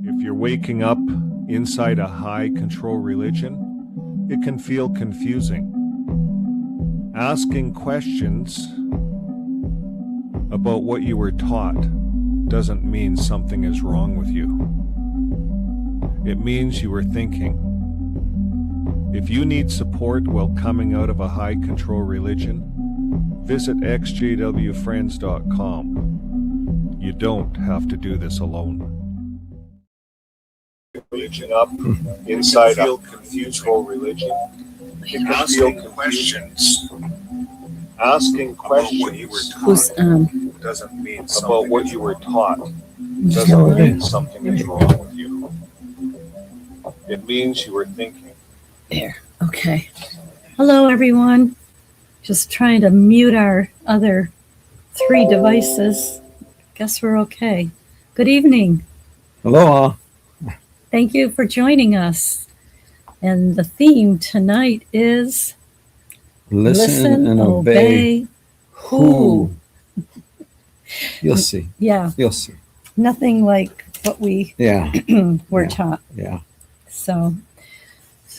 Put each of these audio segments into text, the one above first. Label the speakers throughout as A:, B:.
A: If you're waking up inside a high control religion, it can feel confusing. Asking questions about what you were taught doesn't mean something is wrong with you. It means you were thinking. If you need support while coming out of a high control religion, visit xjwfriends.com. You don't have to do this alone. Religion up inside a control religion. It can feel questions. Asking questions doesn't mean about what you were taught. Doesn't mean something is wrong with you. It means you were thinking.
B: There. Okay. Hello, everyone. Just trying to mute our other 3 devices. Guess we're okay. Good evening.
C: Hello.
B: Thank you for joining us. And the theme tonight is
C: Listen and obey who? You'll see.
B: Yeah.
C: You'll see.
B: Nothing like what we were taught.
C: Yeah.
B: So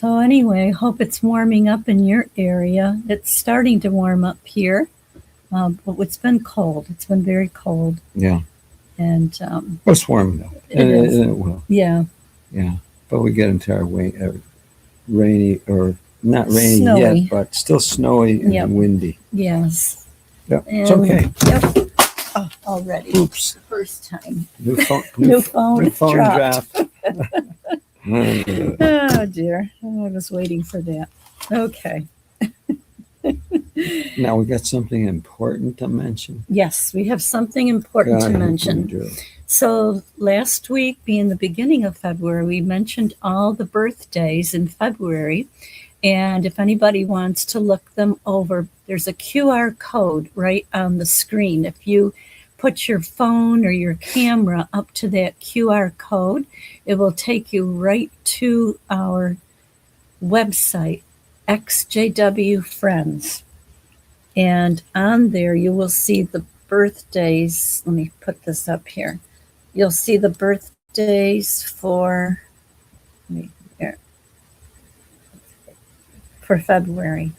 B: anyway, hope it's warming up in your area. It's starting to warm up here, but it's been cold. It's been very cold.
C: Yeah.
B: And
C: it's warm though. It will.
B: Yeah.
C: Yeah. But we get into our rainy, or not rainy
B: Snowy.
C: yet, but still snowy and windy.
B: Yes.
C: Yep. It's okay.
B: Yep. Oh, already.
C: Oops.
B: First time.
C: New phone
B: dropped.
C: draft.
B: Oh dear. I was waiting for that. Okay.
C: Now we got something important to mention.
B: Yes, we have something important to mention. So last week, being the beginning of February, we mentioned all the birthdays in February. And if anybody wants to look them over, there's a QR code right on the screen. If you put your phone or your camera up to that QR code, it will take you right to our website, XJW Friends. And on there, you will see the birthdays. Let me put this up here. You'll see the birthdays for February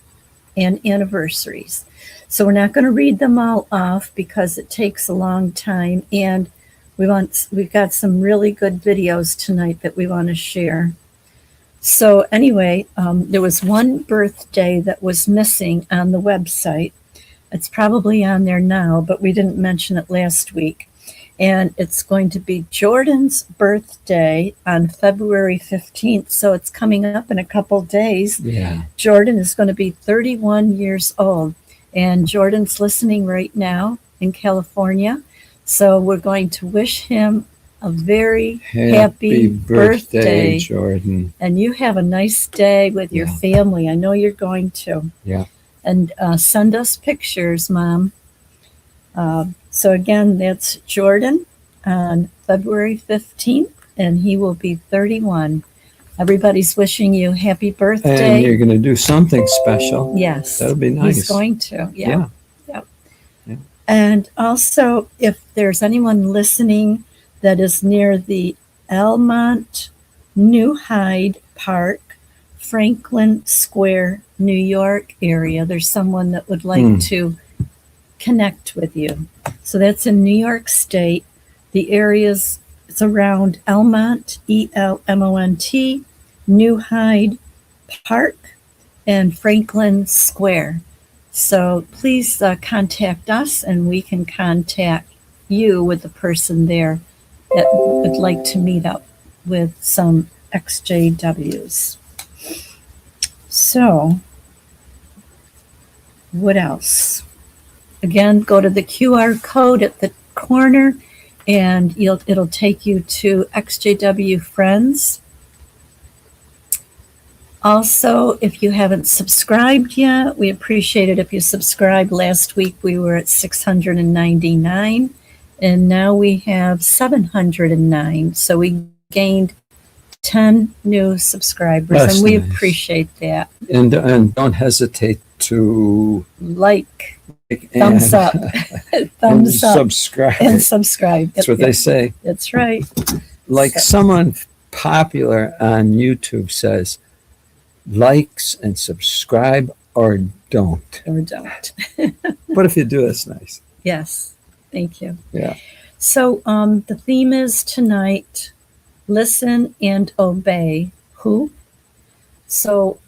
B: and anniversaries. So we're not going to read them all off because it takes a long time, and we've got some really good videos tonight that we want to share. So anyway, there was one birthday that was missing on the website. It's probably on there now, but we didn't mention it last week. And it's going to be Jordan's birthday on February 15th. So it's coming up in a couple days.
C: Yeah.
B: Jordan is going to be 31 years old. And Jordan's listening right now in California. So we're going to wish him a very happy birthday,
C: Jordan.
B: And you have a nice day with your family. I know you're going to.
C: Yeah.
B: And send us pictures, Mom. So again, that's Jordan on February 15th, and he will be 31. Everybody's wishing you happy birthday.
C: And you're going to do something special.
B: Yes.
C: That'll be nice.
B: He's going to.
C: Yeah.
B: And also, if there's anyone listening that is near the Elmont New Hyde Park, Franklin Square, New York area, there's someone that would like to connect with you. So that's in New York State. The areas, it's around Elmont, Elmont, New Hyde Park, and Franklin Square. So please contact us, and we can contact you with the person there that would like to meet up with some XJWs. So what else? Again, go to the QR code at the corner, and it'll take you to XJW Friends. Also, if you haven't subscribed yet, we appreciate it if you subscribe. Last week we were at 699, and now we have 709. So we gained 10 new subscribers.
C: That's
B: and we
C: nice.
B: Appreciate that.
C: And don't hesitate to
B: like, thumbs up, thumbs up,
C: subscribe.
B: and subscribe.
C: That's what they say.
B: That's right.
C: like someone popular on YouTube says, likes and subscribe or don't.
B: Or don't.
C: But if you do, that's nice.
B: Yes. Thank you.
C: Yeah.
B: So the theme is tonight, listen and obey. Who? So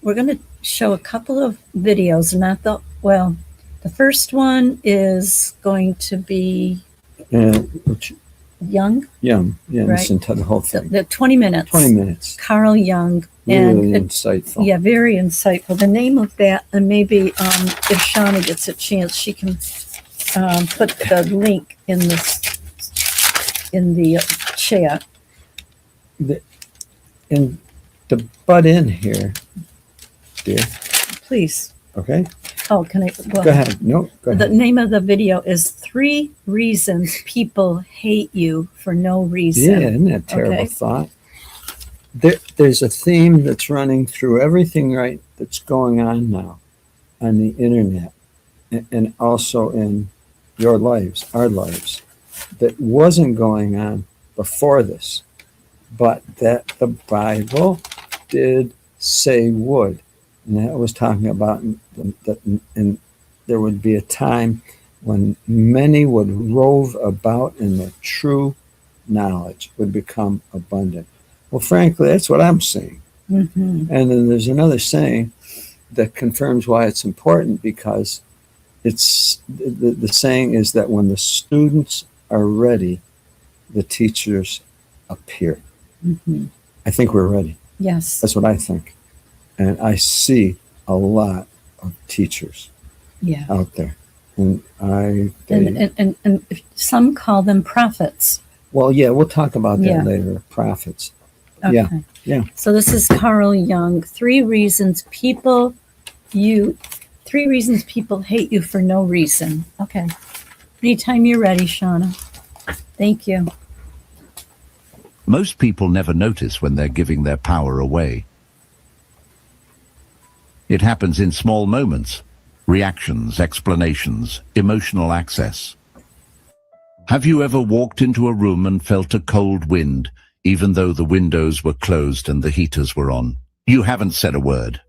B: we're going to show a couple of videos, the first one is going to be Young.
C: Yeah,
B: Right.
C: listen to the whole thing.
B: The 20 minutes.
C: 20 minutes.
B: Carl Jung.
C: Really
B: And
C: insightful.
B: yeah, very insightful. The name of that, and maybe if Shauna gets a chance, she can put the link in the chat.
C: And to butt in here, dear.
B: Please.
C: Okay.
B: Oh, can I? Well,
C: Go ahead. No, go
B: the
C: ahead.
B: name of the video is 3 Reasons People Hate You for No Reason.
C: Yeah, isn't that a terrible
B: Okay.
C: thought? There's a theme that's running through everything that's going on now on the internet and also in your lives, our lives, that wasn't going on before this, but that the Bible did say would. And that was talking about and there would be a time when many would rove about and the true knowledge would become abundant. Well, frankly, that's what I'm seeing.
B: Mm-hmm.
C: And then there's another saying that confirms why it's important, because it's the saying is that when the students are ready, the teachers appear.
B: Mm-hmm.
C: I think we're ready.
B: Yes.
C: That's what I think. And I see a lot of teachers
B: Yeah.
C: out there. And
B: And some call them prophets.
C: well, yeah, we'll talk about that
B: Yeah.
C: later. Prophets.
B: Okay.
C: Yeah, yeah.
B: So this is Carl Jung. 3 reasons people hate you for no reason. Okay. Anytime you're ready, Shauna. Thank you.
D: Most people never notice when they're giving their power away. It happens in small moments, reactions, explanations, emotional access. Have you ever walked into a room and felt a cold wind, even though the windows were closed and the heaters were on? You haven't said a word.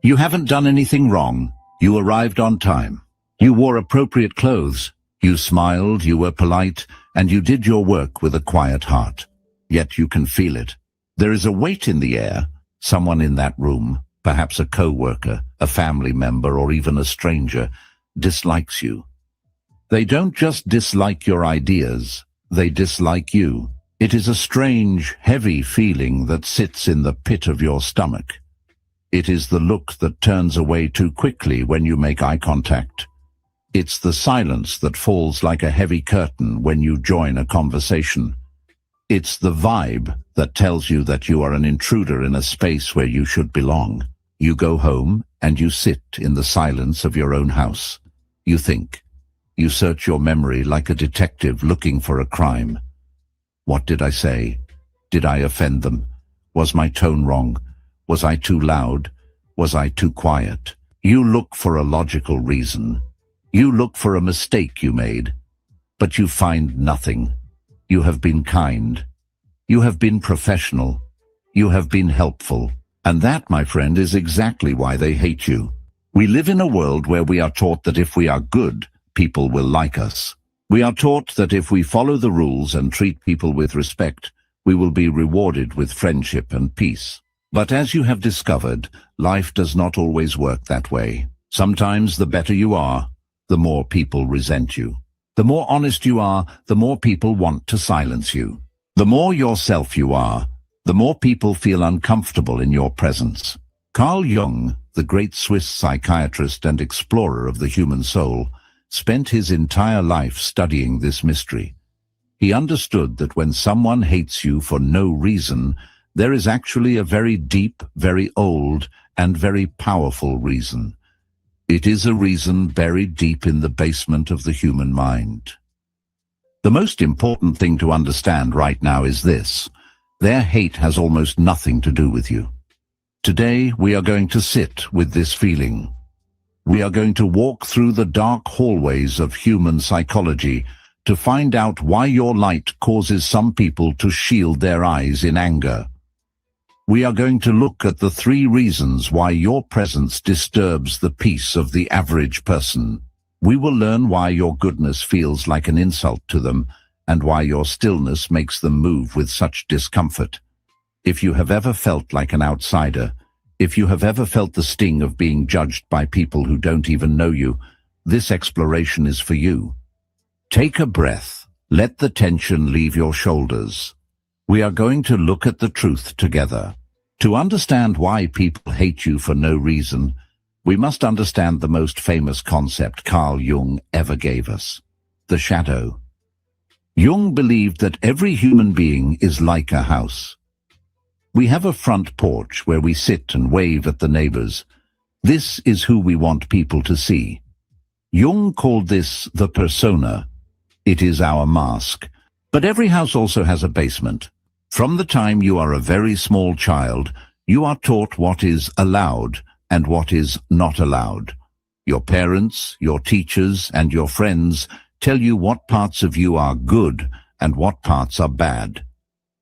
D: You haven't done anything wrong. You arrived on time. You wore appropriate clothes. You smiled, you were polite, and you did your work with a quiet heart. Yet you can feel it. There is a weight in the air. Someone in that room, perhaps a co-worker, a family member, or even a stranger, dislikes you. They don't just dislike your ideas, they dislike you. It is a strange, heavy feeling that sits in the pit of your stomach. It is the look that turns away too quickly when you make eye contact. It's the silence that falls like a heavy curtain when you join a conversation. It's the vibe that tells you that you are an intruder in a space where you should belong. You go home and you sit in the silence of your own house. You think. You search your memory like a detective looking for a crime. What did I say? Did I offend them? Was my tone wrong? Was I too loud? Was I too quiet? You look for a logical reason. You look for a mistake you made, but you find nothing. You have been kind. You have been professional. You have been helpful. And that, my friend, is exactly why they hate you. We live in a world where we are taught that if we are good, people will like us. We are taught that if we follow the rules and treat people with respect, we will be rewarded with friendship and peace. But as you have discovered, life does not always work that way. Sometimes the better you are, the more people resent you. The more honest you are, the more people want to silence you. The more yourself you are, the more people feel uncomfortable in your presence. Carl Jung, the great Swiss psychiatrist and explorer of the human soul, spent his entire life studying this mystery. He understood that when someone hates you for no reason, there is actually a very deep, very old, and very powerful reason. It is a reason buried deep in the basement of the human mind. The most important thing to understand right now is this: their hate has almost nothing to do with you. Today, we are going to sit with this feeling. We are going to walk through the dark hallways of human psychology to find out why your light causes some people to shield their eyes in anger. We are going to look at the 3 reasons why your presence disturbs the peace of the average person. We will learn why your goodness feels like an insult to them and why your stillness makes them move with such discomfort. If you have ever felt like an outsider, if you have ever felt the sting of being judged by people who don't even know you, this exploration is for you. Take a breath. Let the tension leave your shoulders. We are going to look at the truth together. To understand why people hate you for no reason, we must understand the most famous concept Carl Jung ever gave us, the shadow. Jung believed that every human being is like a house. We have a front porch where we sit and wave at the neighbors. This is who we want people to see. Jung called this the persona. It is our mask. But every house also has a basement. From the time you are a very small child, you are taught what is allowed and what is not allowed. Your parents, your teachers, and your friends tell you what parts of you are good and what parts are bad.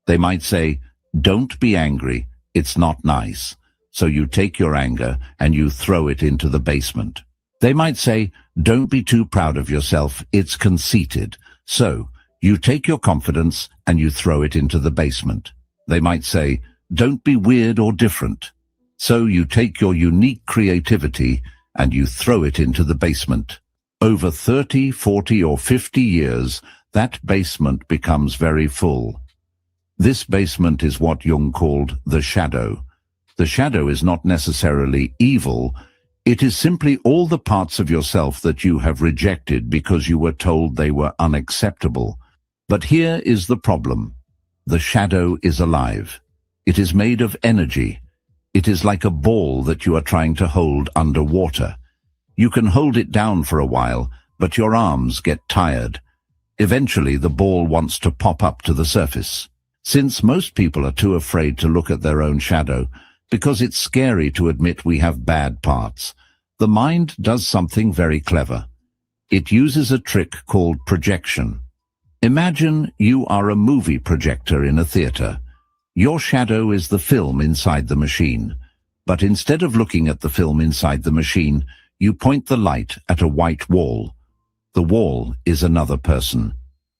D: They might say, "Don't be angry, it's not nice." So you take your anger and you throw it into the basement. They might say, "Don't be too proud of yourself, it's conceited." So you take your confidence and you throw it into the basement. They might say, "Don't be weird or different." So you take your unique creativity and you throw it into the basement. Over 30, 40, or 50 years, that basement becomes very full. This basement is what Jung called the shadow. The shadow is not necessarily evil. It is simply all the parts of yourself that you have rejected because you were told they were unacceptable. But here is the problem. The shadow is alive. It is made of energy. It is like a ball that you are trying to hold under water. You can hold it down for a while, but your arms get tired. Eventually, the ball wants to pop up to the surface. Since most people are too afraid to look at their own shadow, because it's scary to admit we have bad parts, the mind does something very clever. It uses a trick called projection. Imagine you are a movie projector in a theater. Your shadow is the film inside the machine. But instead of looking at the film inside the machine, you point the light at a white wall. The wall is another person.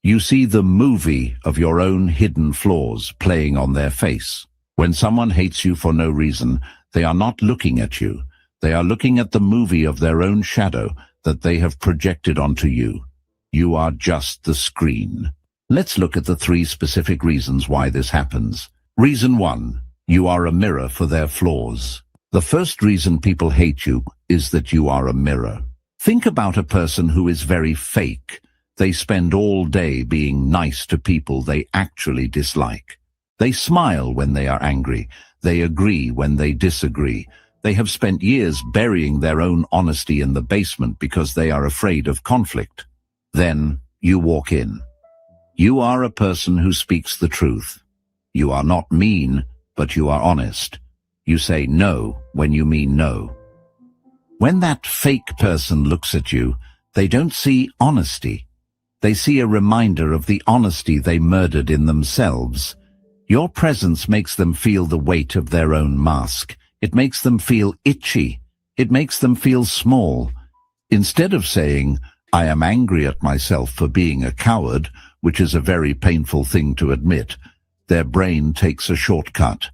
D: You see the movie of your own hidden flaws playing on their face. When someone hates you for no reason, they are not looking at you. They are looking at the movie of their own shadow that they have projected onto you. You are just the screen. Let's look at the 3 specific reasons why this happens. Reason 1. You are a mirror for their flaws. The first reason people hate you is that you are a mirror. Think about a person who is very fake. They spend all day being nice to people they actually dislike. They smile when they are angry. They agree when they disagree. They have spent years burying their own honesty in the basement because they are afraid of conflict. Then you walk in. You are a person who speaks the truth. You are not mean, but you are honest. You say no when you mean no. When that fake person looks at you, they don't see honesty. They see a reminder of the honesty they murdered in themselves. Your presence makes them feel the weight of their own mask. It makes them feel itchy. It makes them feel small. Instead of saying, "I am angry at myself for being a coward," which is a very painful thing to admit, their brain takes a shortcut.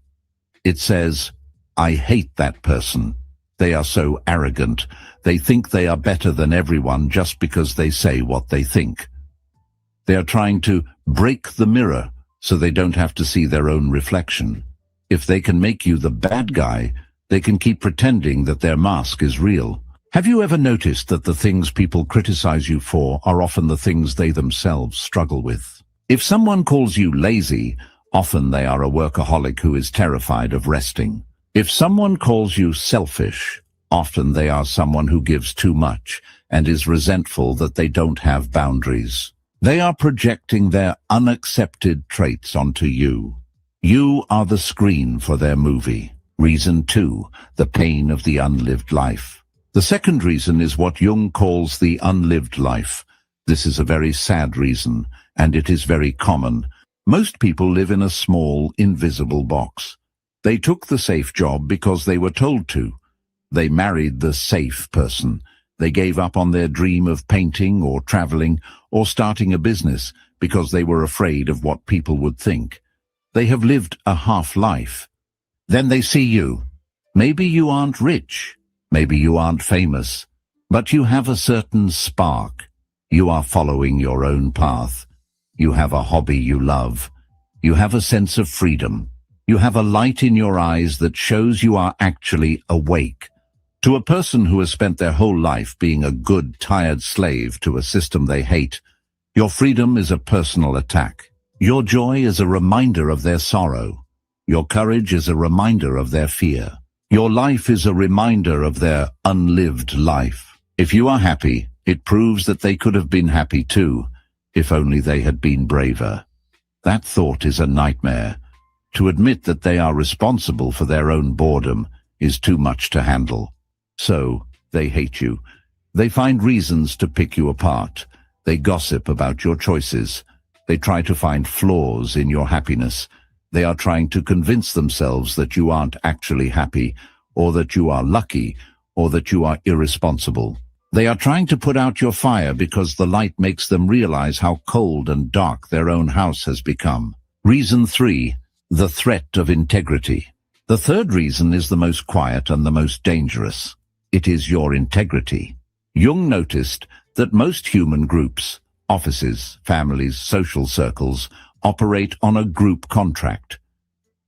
D: It says, "I hate that person. They are so arrogant. They think they are better than everyone just because they say what they think." They are trying to break the mirror so they don't have to see their own reflection. If they can make you the bad guy, they can keep pretending that their mask is real. Have you ever noticed that the things people criticize you for are often the things they themselves struggle with? If someone calls you lazy, often they are a workaholic who is terrified of resting. If someone calls you selfish, often they are someone who gives too much and is resentful that they don't have boundaries. They are projecting their unaccepted traits onto you. You are the screen for their movie. Reason 2, the pain of the unlived life. The second reason is what Jung calls the unlived life. This is a very sad reason, and it is very common. Most people live in a small, invisible box. They took the safe job because they were told to. They married the safe person. They gave up on their dream of painting or traveling or starting a business because they were afraid of what people would think. They have lived a half-life. Then they see you. Maybe you aren't rich. Maybe you aren't famous. But you have a certain spark. You are following your own path. You have a hobby you love. You have a sense of freedom. You have a light in your eyes that shows you are actually awake. To a person who has spent their whole life being a good, tired slave to a system they hate, your freedom is a personal attack. Your joy is a reminder of their sorrow. Your courage is a reminder of their fear. Your life is a reminder of their unlived life. If you are happy, it proves that they could have been happy too, if only they had been braver. That thought is a nightmare. To admit that they are responsible for their own boredom is too much to handle. So, they hate you. They find reasons to pick you apart. They gossip about your choices. They try to find flaws in your happiness. They are trying to convince themselves that you aren't actually happy, or that you are lucky, or that you are irresponsible. They are trying to put out your fire because the light makes them realize how cold and dark their own house has become. Reason 3, the threat of integrity. The third reason is the most quiet and the most dangerous. It is your integrity. Jung noticed that most human groups, offices, families, social circles, operate on a group contract.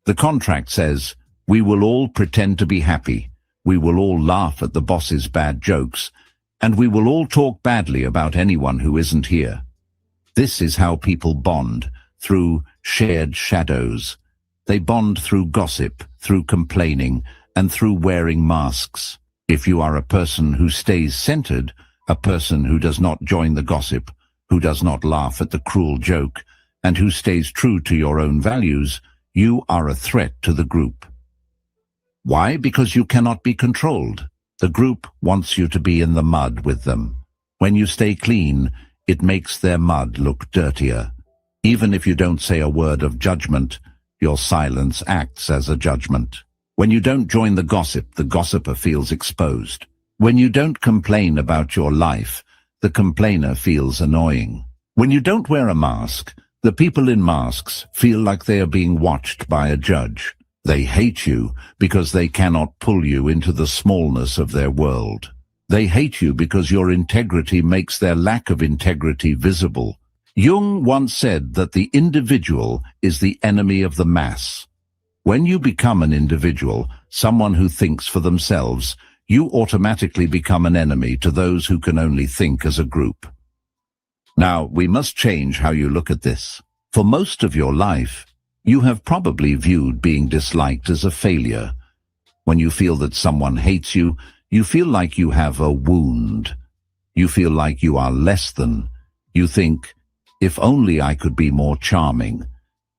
D: The contract says, we will all pretend to be happy, we will all laugh at the boss's bad jokes, and we will all talk badly about anyone who isn't here. This is how people bond, through shared shadows. They bond through gossip, through complaining, and through wearing masks. If you are a person who stays centered, a person who does not join the gossip, who does not laugh at the cruel joke, and who stays true to your own values, you are a threat to the group. Why? Because you cannot be controlled. The group wants you to be in the mud with them. When you stay clean, it makes their mud look dirtier. Even if you don't say a word of judgment, your silence acts as a judgment. When you don't join the gossiper feels exposed. When you don't complain about your life, the complainer feels annoying. When you don't wear a mask, the people in masks feel like they are being watched by a judge. They hate you because they cannot pull you into the smallness of their world. They hate you because your integrity makes their lack of integrity visible. Jung once said that the individual is the enemy of the mass. When you become an individual, someone who thinks for themselves, you automatically become an enemy to those who can only think as a group. Now, we must change how you look at this. For most of your life, you have probably viewed being disliked as a failure. When you feel that someone hates you, you feel like you have a wound. You feel like you are less than. You think, if only I could be more charming.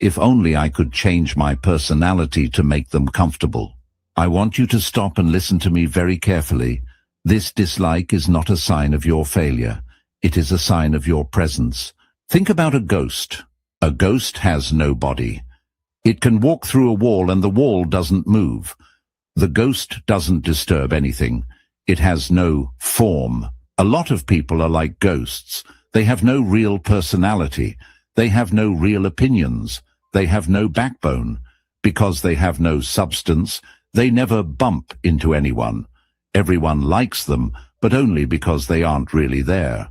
D: If only I could change my personality to make them comfortable. I want you to stop and listen to me very carefully. This dislike is not a sign of your failure. It is a sign of your presence. Think about a ghost. A ghost has no body. It can walk through a wall and the wall doesn't move. The ghost doesn't disturb anything. It has no form. A lot of people are like ghosts. They have no real personality. They have no real opinions. They have no backbone. Because they have no substance, they never bump into anyone. Everyone likes them, but only because they aren't really there.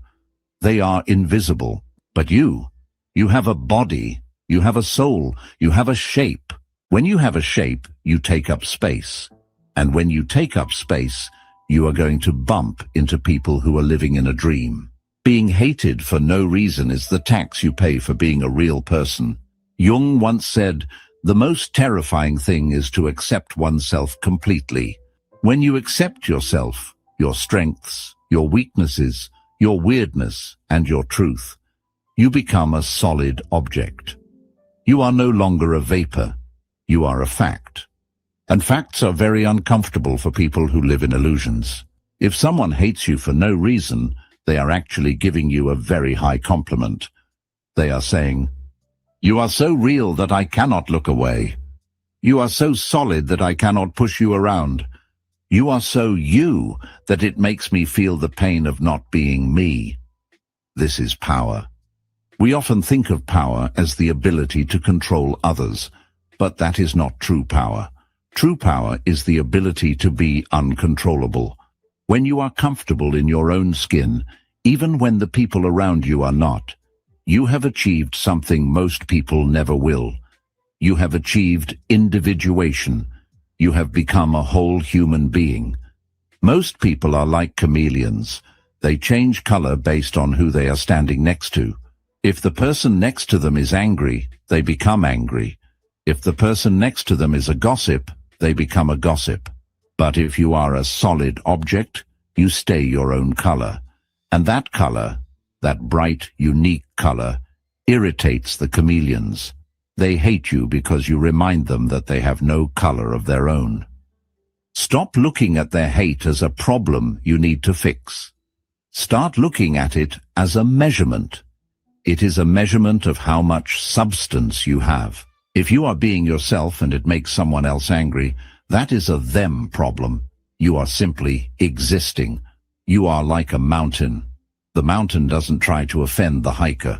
D: They are invisible. But you have a body, you have a soul, you have a shape. When you have a shape, you take up space. And when you take up space, you are going to bump into people who are living in a dream. Being hated for no reason is the tax you pay for being a real person. Jung once said, the most terrifying thing is to accept oneself completely. When you accept yourself, your strengths, your weaknesses, your weirdness, and your truth, you become a solid object. You are no longer a vapor. You are a fact. And facts are very uncomfortable for people who live in illusions. If someone hates you for no reason, they are actually giving you a very high compliment. They are saying, "You are so real that I cannot look away. You are so solid that I cannot push you around. You are so you that it makes me feel the pain of not being me." This is power. We often think of power as the ability to control others, but that is not true power. True power is the ability to be uncontrollable. When you are comfortable in your own skin, even when the people around you are not, you have achieved something most people never will. You have achieved individuation. You have become a whole human being. Most people are like chameleons. They change color based on who they are standing next to. If the person next to them is angry, they become angry. If the person next to them is a gossip, they become a gossip. But if you are a solid object, you stay your own color. And that color, that bright, unique color, irritates the chameleons. They hate you because you remind them that they have no color of their own. Stop looking at their hate as a problem you need to fix. Start looking at it as a measurement. It is a measurement of how much substance you have. If you are being yourself and it makes someone else angry, that is a them problem. You are simply existing. You are like a mountain. The mountain doesn't try to offend the hiker.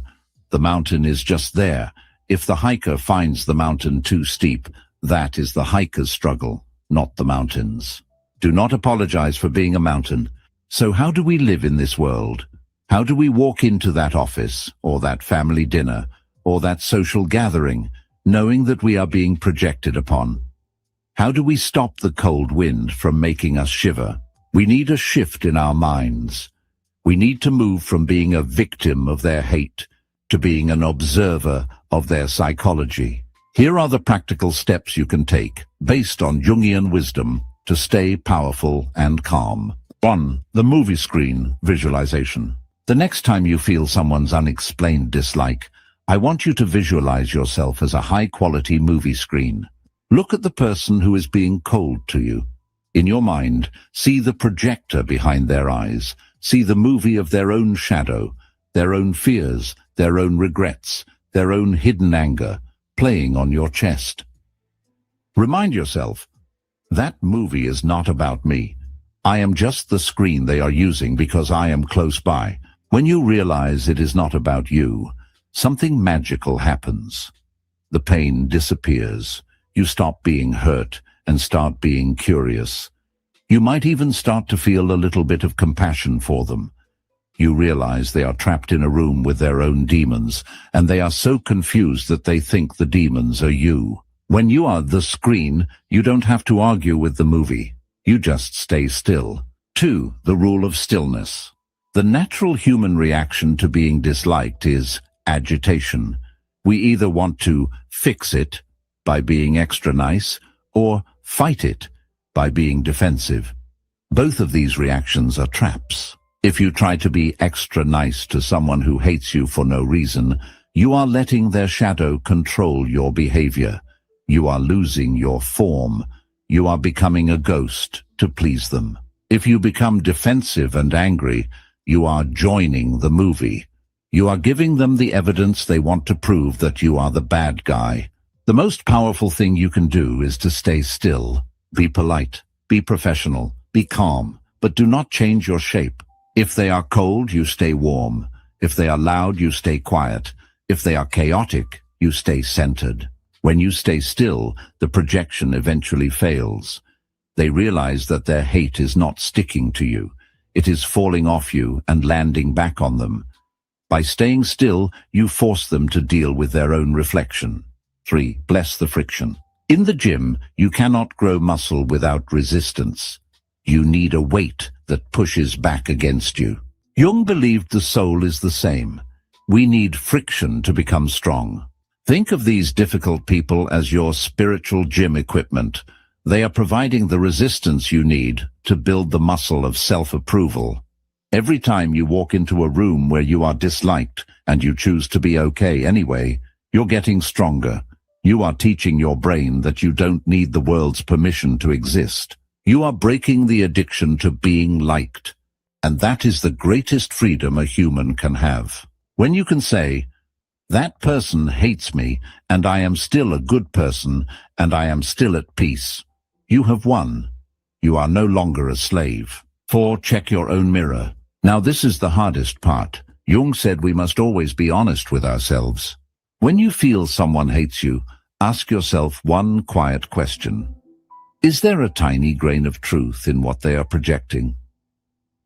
D: The mountain is just there. If the hiker finds the mountain too steep, that is the hiker's struggle, not the mountain's. Do not apologize for being a mountain. So how do we live in this world? How do we walk into that office, or that family dinner, or that social gathering, knowing that we are being projected upon? How do we stop the cold wind from making us shiver? We need a shift in our minds. We need to move from being a victim of their hate to being an observer of their psychology. Here are the practical steps you can take, based on Jungian wisdom, to stay powerful and calm. 1. The movie screen visualization. The next time you feel someone's unexplained dislike, I want you to visualize yourself as a high-quality movie screen. Look at the person who is being cold to you. In your mind, see the projector behind their eyes. See the movie of their own shadow, their own fears, their own regrets, their own hidden anger, playing on your chest. Remind yourself, that movie is not about me. I am just the screen they are using because I am close by. When you realize it is not about you, something magical happens. The pain disappears. You stop being hurt and start being curious. You might even start to feel a little bit of compassion for them. You realize they are trapped in a room with their own demons, and they are so confused that they think the demons are you. When you are the screen, you don't have to argue with the movie. You just stay still. 2. The rule of stillness. The natural human reaction to being disliked is agitation. We either want to fix it by being extra nice, or fight it by being defensive. Both of these reactions are traps. If you try to be extra nice to someone who hates you for no reason, you are letting their shadow control your behavior. You are losing your form. You are becoming a ghost to please them. If you become defensive and angry, you are joining the movie. You are giving them the evidence they want to prove that you are the bad guy. The most powerful thing you can do is to stay still. Be polite, be professional, be calm, but do not change your shape. If they are cold, you stay warm. If they are loud, you stay quiet. If they are chaotic, you stay centered. When you stay still, the projection eventually fails. They realize that their hate is not sticking to you. It is falling off you and landing back on them. By staying still, you force them to deal with their own reflection. 3. Bless the friction. In the gym, you cannot grow muscle without resistance. You need a weight that pushes back against you. Jung believed the soul is the same. We need friction to become strong. Think of these difficult people as your spiritual gym equipment. They are providing the resistance you need to build the muscle of self-approval. Every time you walk into a room where you are disliked and you choose to be okay anyway, you're getting stronger. You are teaching your brain that you don't need the world's permission to exist. You are breaking the addiction to being liked. And that is the greatest freedom a human can have. When you can say, that person hates me, and I am still a good person, and I am still at peace. You have won. You are no longer a slave. 4. Check your own mirror. Now this is the hardest part. Jung said we must always be honest with ourselves. When you feel someone hates you, ask yourself one quiet question. Is there a tiny grain of truth in what they are projecting?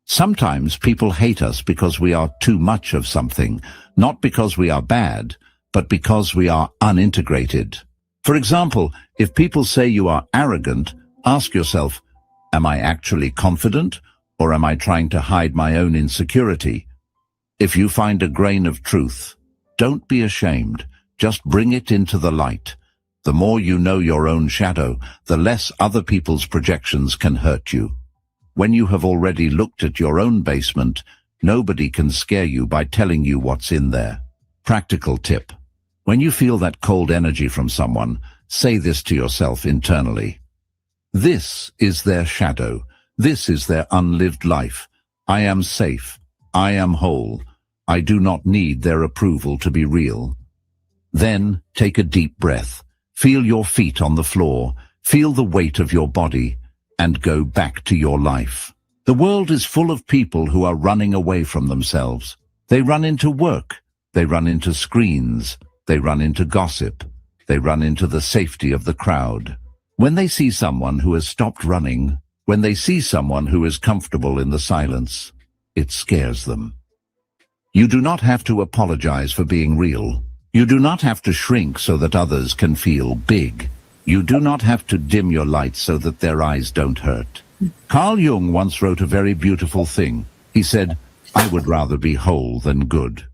D: Sometimes people hate us because we are too much of something, not because we are bad, but because we are unintegrated. For example, if people say you are arrogant, ask yourself, am I actually confident, or am I trying to hide my own insecurity? If you find a grain of truth, don't be ashamed, just bring it into the light. The more you know your own shadow, the less other people's projections can hurt you. When you have already looked at your own basement, nobody can scare you by telling you what's in there. Practical tip. When you feel that cold energy from someone, say this to yourself internally. This is their shadow. This is their unlived life. I am safe. I am whole. I do not need their approval to be real. Then take a deep breath. Feel your feet on the floor. Feel the weight of your body. And go back to your life. The world is full of people who are running away from themselves. They run into work. They run into screens. They run into gossip. They run into the safety of the crowd. When they see someone who has stopped running, when they see someone who is comfortable in the silence, it scares them. You do not have to apologize for being real. You do not have to shrink so that others can feel big. You do not have to dim your light so that their eyes don't hurt. Carl Jung once wrote a very beautiful thing. He said, I would rather be whole than good.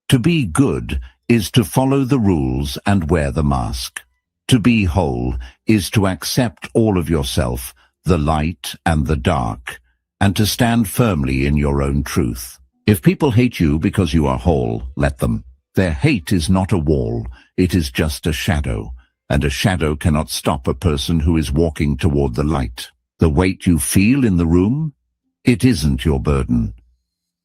D: To be good is to follow the rules and wear the mask. To be whole is to accept all of yourself, the light and the dark, and to stand firmly in your own truth. If people hate you because you are whole, let them. Their hate is not a wall, it is just a shadow. And a shadow cannot stop a person who is walking toward the light. The weight you feel in the room, it isn't your burden.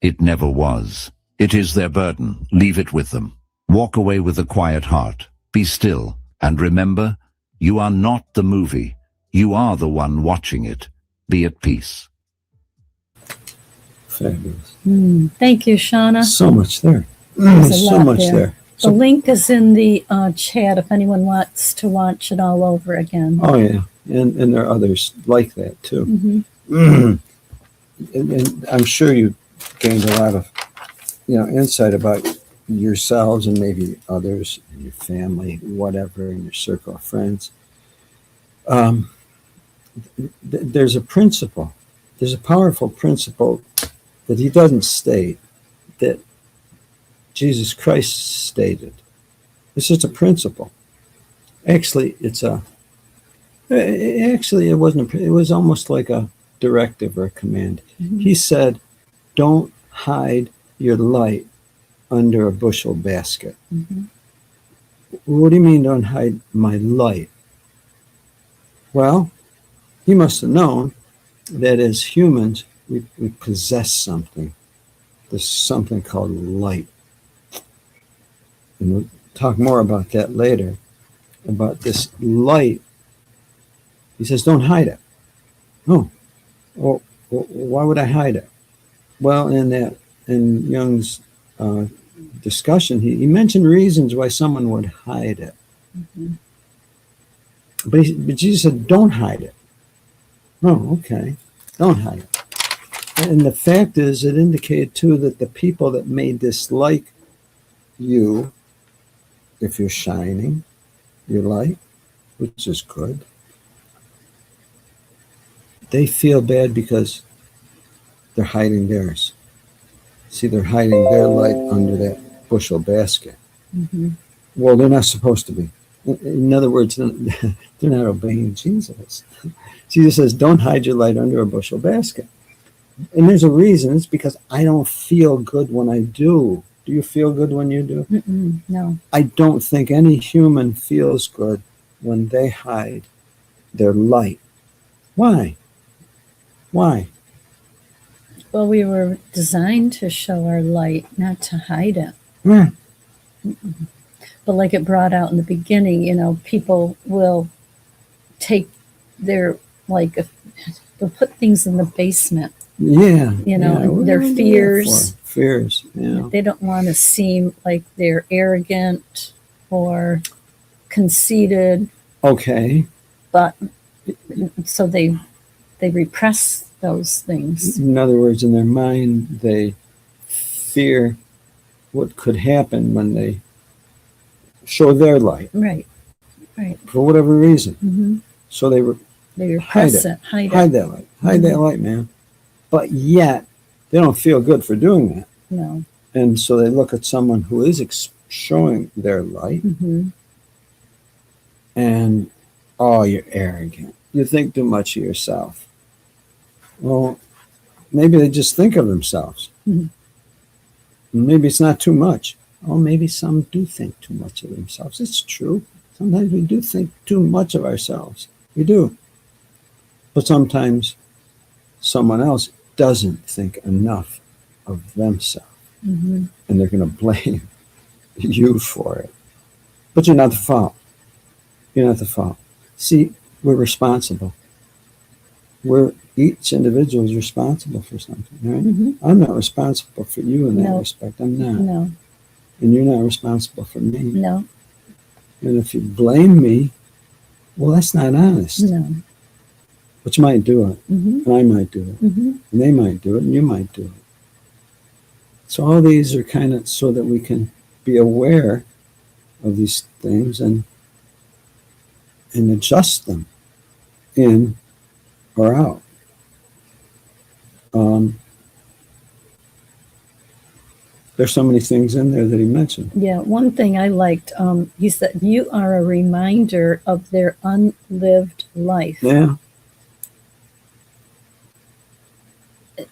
D: It never was. It is their burden. Leave it with them. Walk away with a quiet heart. Be still. And remember, you are not the movie. You are the one watching it. Be at peace.
C: Fabulous.
B: Thank you, Shauna.
C: So much there.
B: There's a
C: So
B: lot
C: much
B: there.
C: there.
B: The link is in the chat if anyone wants to watch it all over again.
C: Oh, yeah. And there are others like that, too.
B: Mm-hmm.
C: And I'm sure you gained a lot of, insight about yourselves and maybe others, your family, whatever, in your circle of friends. There's a principle. There's a powerful principle that he doesn't state, that Jesus Christ stated. It's just a principle. Actually, it wasn't, it was almost like a directive or a command.
B: Mm-hmm.
C: He said, don't hide your light under a bushel basket.
B: Mm-hmm.
C: What do you mean, don't hide my light? Well, he must have known that as humans, we possess something. There's something called light. And we'll talk more about that later, about this light. He says, don't hide it. Oh, well, why would I hide it? Well, in Jung's discussion, he mentioned reasons why someone would hide it.
B: Mm-hmm.
C: But Jesus said, don't hide it. Oh, okay. Don't hide it. And the fact is, it indicated, too, that the people that may dislike you, if you're shining your light, which is good, they feel bad because they're hiding theirs. See, they're hiding their light under that bushel basket.
B: Mm-hmm.
C: Well, they're not supposed to be. In other words, they're not obeying Jesus. Jesus says, don't hide your light under a bushel basket. And there's a reason. It's because I don't feel good when I do. Do you feel good when you do?
B: Mm-mm, no.
C: I don't think any human feels good when they hide their light. Why? Why?
B: Well, we were designed to show our light, not to hide it.
C: Yeah.
B: But like it brought out in the beginning, people will take their, like, they'll put things in the basement,
C: Yeah.
B: and
C: what
B: their
C: do we do that
B: fears.
C: for? Fears. Yeah.
B: They don't want to seem like they're arrogant or conceited,
C: Okay.
B: but so they repress those things.
C: In other words, in their mind, they fear what could happen when they show their light
B: Right.
C: for whatever reason.
B: Mm-hmm.
C: So they
B: repress it. Hide
C: that light. Hide that light, man. But yet, they don't feel good for doing that.
B: No.
C: And so they look at someone who is showing their light
B: Mm-hmm.
C: and, oh, you're arrogant. You think too much of yourself. Well, maybe they just think of themselves.
B: Mhm.
C: Maybe it's not too much. Oh, maybe some do think too much of themselves. It's true. Sometimes we do think too much of ourselves. We do. But sometimes someone else doesn't think enough of themselves.
B: Mm-hmm.
C: And they're going to blame you for it. But you're not the fault. You're not the fault. See, we're responsible. Each individual is responsible for something, right?
B: Mm-hmm.
C: I'm not responsible for you in that
B: No.
C: respect. I'm not.
B: No.
C: And you're not responsible for me.
B: No.
C: And if you blame me, well, that's not honest.
B: No.
C: But you might do it,
B: Mm-hmm.
C: and I might do it,
B: Mm-hmm.
C: and they might do it, and you might do it. So all these are kind of so that we can be aware of these things and adjust them in or out. There's so many things in there that he mentioned.
B: Yeah, one thing I liked, he said, you are a reminder of their unlived life.
C: Yeah.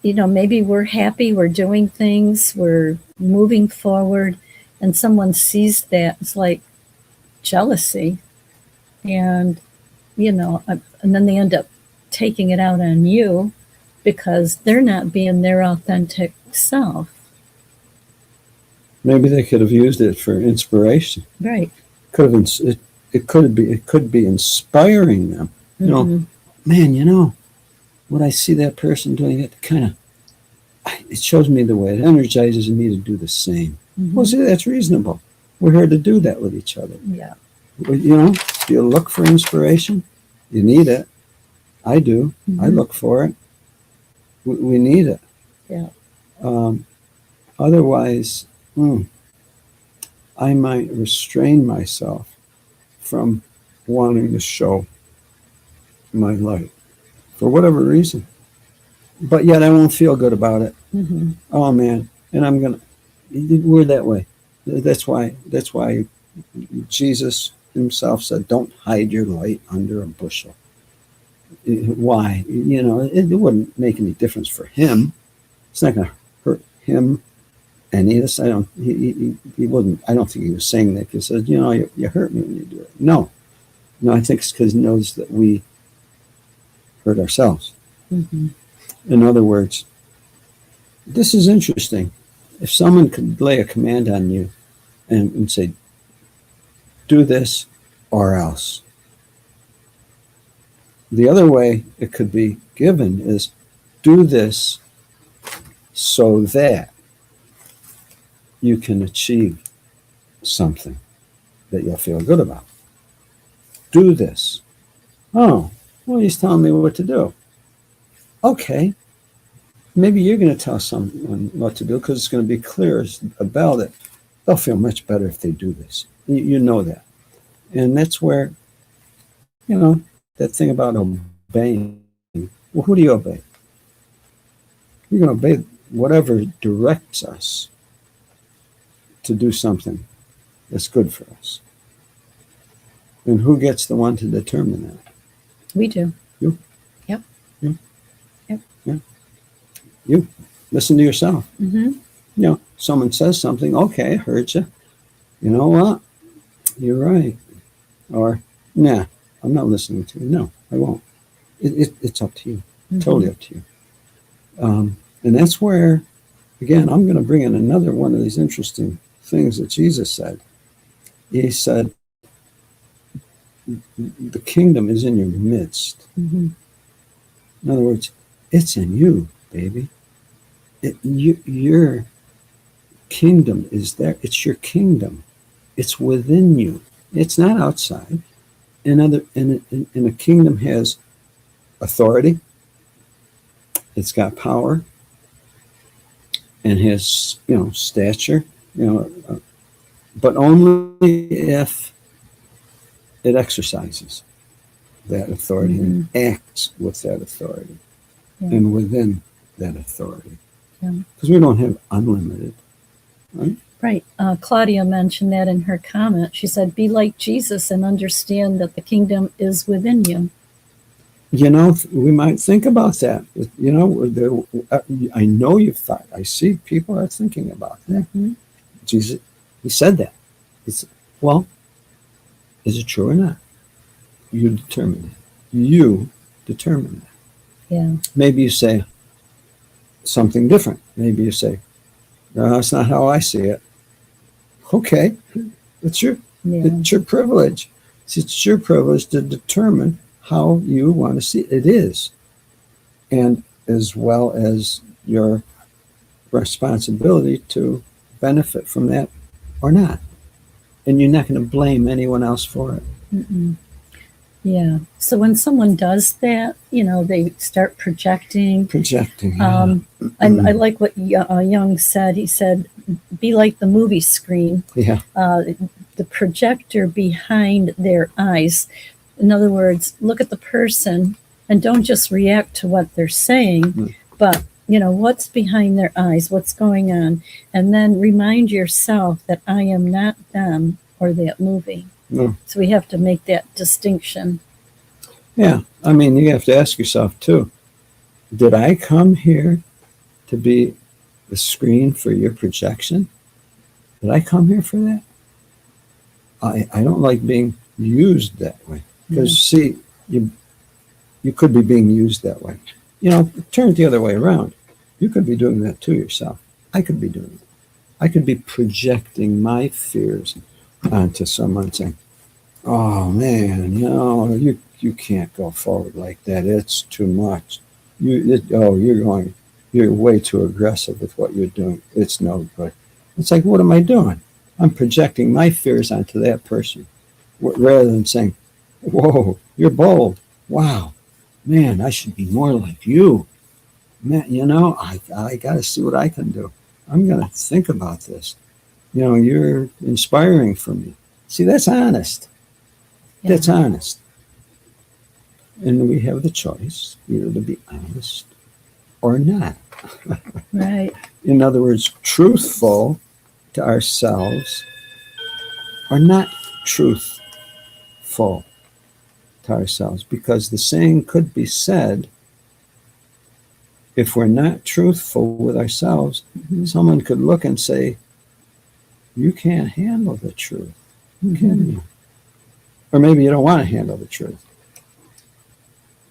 B: Maybe we're happy, we're doing things, we're moving forward, and someone sees that. It's like jealousy. And, and then they end up taking it out on you because they're not being their authentic self.
C: Maybe they could have used it for inspiration.
B: Right.
C: It could be inspiring them.
B: Mm-hmm.
C: Man, what I see that person doing, it shows me the way. It energizes me to do the same.
B: Mm-hmm.
C: Well, see, that's reasonable. We're here to do that with each other.
B: Yeah.
C: Do you look for inspiration? You need it. I do.
B: Mm-hmm.
C: I look for it. We need it.
B: Yeah.
C: Otherwise, I might restrain myself from wanting to show my light for whatever reason. But yet I won't feel good about it.
B: Mm-hmm.
C: Oh man. And we're that way. That's why Jesus himself said, don't hide your light under a bushel. Why? It wouldn't make any difference for him. It's not going to hurt him any of this. He wouldn't. I don't think he was saying that because he says, you hurt me when you do it. No, I think it's because he knows that we hurt ourselves.
B: Mm-hmm.
C: In other words, this is interesting. If someone could lay a command on you and say, do this or else. The other way it could be given is do this so that you can achieve something that you'll feel good about. Do this. Oh, well, he's telling me what to do. Okay. Maybe you're going to tell someone what to do because it's going to be clear as a bell that they'll feel much better if they do this. You know that. And that's where, that thing about obeying. Well, who do you obey? You're going to obey whatever directs us to do something that's good for us. And who gets the one to determine that?
B: We do.
C: You.
B: Yep.
C: You.
B: Yep.
C: Yeah. You. Listen to yourself.
B: Mm-hmm.
C: Someone says something, okay, I heard you. You know what? You're right. Or, nah, I'm not listening to you. No, I won't. It's up to you. Mm-hmm. Totally up to you. And that's where, again, I'm going to bring in another one of these interesting things that Jesus said. He said, the kingdom is in your midst.
B: Mm-hmm.
C: In other words, it's in you, baby. Your kingdom is there. It's your kingdom. It's within you. It's not outside. And a kingdom has authority. It's got power, and has stature. But only if it exercises that authority and acts with that authority and within that authority. Because we don't have unlimited, right?
B: Right. Claudia mentioned that in her comment. She said, be like Jesus and understand that the kingdom is within you.
C: We might think about that. I know you've thought, I see people are thinking about that.
B: Mm-hmm.
C: Jesus, he said that. Well, is it true or not? You determine it. You determine that.
B: Yeah.
C: Maybe you say something different. Maybe you say, no, that's not how I see it. Okay, it's your privilege. It's your privilege to determine how you want to see it. It is. And as well as your responsibility to benefit from that or not. And you're not going to blame anyone else for it.
B: Mm-mm. Yeah. So when someone does that, they start projecting.
C: Yeah.
B: I like what Young said. He said, be like the movie screen.
C: Yeah.
B: The projector behind their eyes. In other words, look at the person and don't just react to what they're saying, but what's behind their eyes, what's going on, and then remind yourself that I am not them or that movie.
C: No.
B: So we have to make that distinction.
C: Yeah. I mean, you have to ask yourself too, did I come here to be the screen for your projection? Did I come here for that? I don't like being used that way. Because see, you could be being used that way. Turn it the other way around. You could be doing that to yourself. I could be doing it. I could be projecting my fears onto someone saying, oh man, you can't go forward like that. It's too much. You're way too aggressive with what you're doing. It's no good. It's like, what am I doing? I'm projecting my fears onto that person rather than saying, whoa, you're bold. Wow, man, I should be more like you. Man, I got to see what I can do. I'm going to think about this. You're inspiring for me. See, that's honest. Yeah. That's honest. And we have the choice either to be honest or not.
B: Right.
C: In other words, truthful to ourselves or not truthful to ourselves. Because the saying could be said, if we're not truthful with ourselves, someone could look and say, you can't handle the truth, can you? Or maybe you don't want to handle the truth.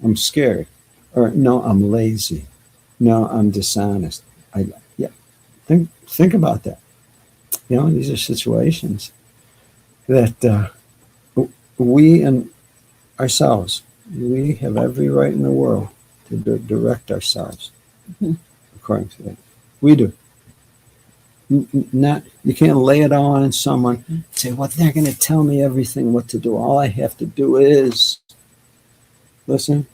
C: I'm scared. Or no, I'm lazy. No, I'm dishonest. Think about that. These are situations that we and ourselves, we have every right in the world to direct ourselves according to that. We do. Not, you can't lay it all on someone and say, well, they're going to tell me everything what to do. All I have to do is listen.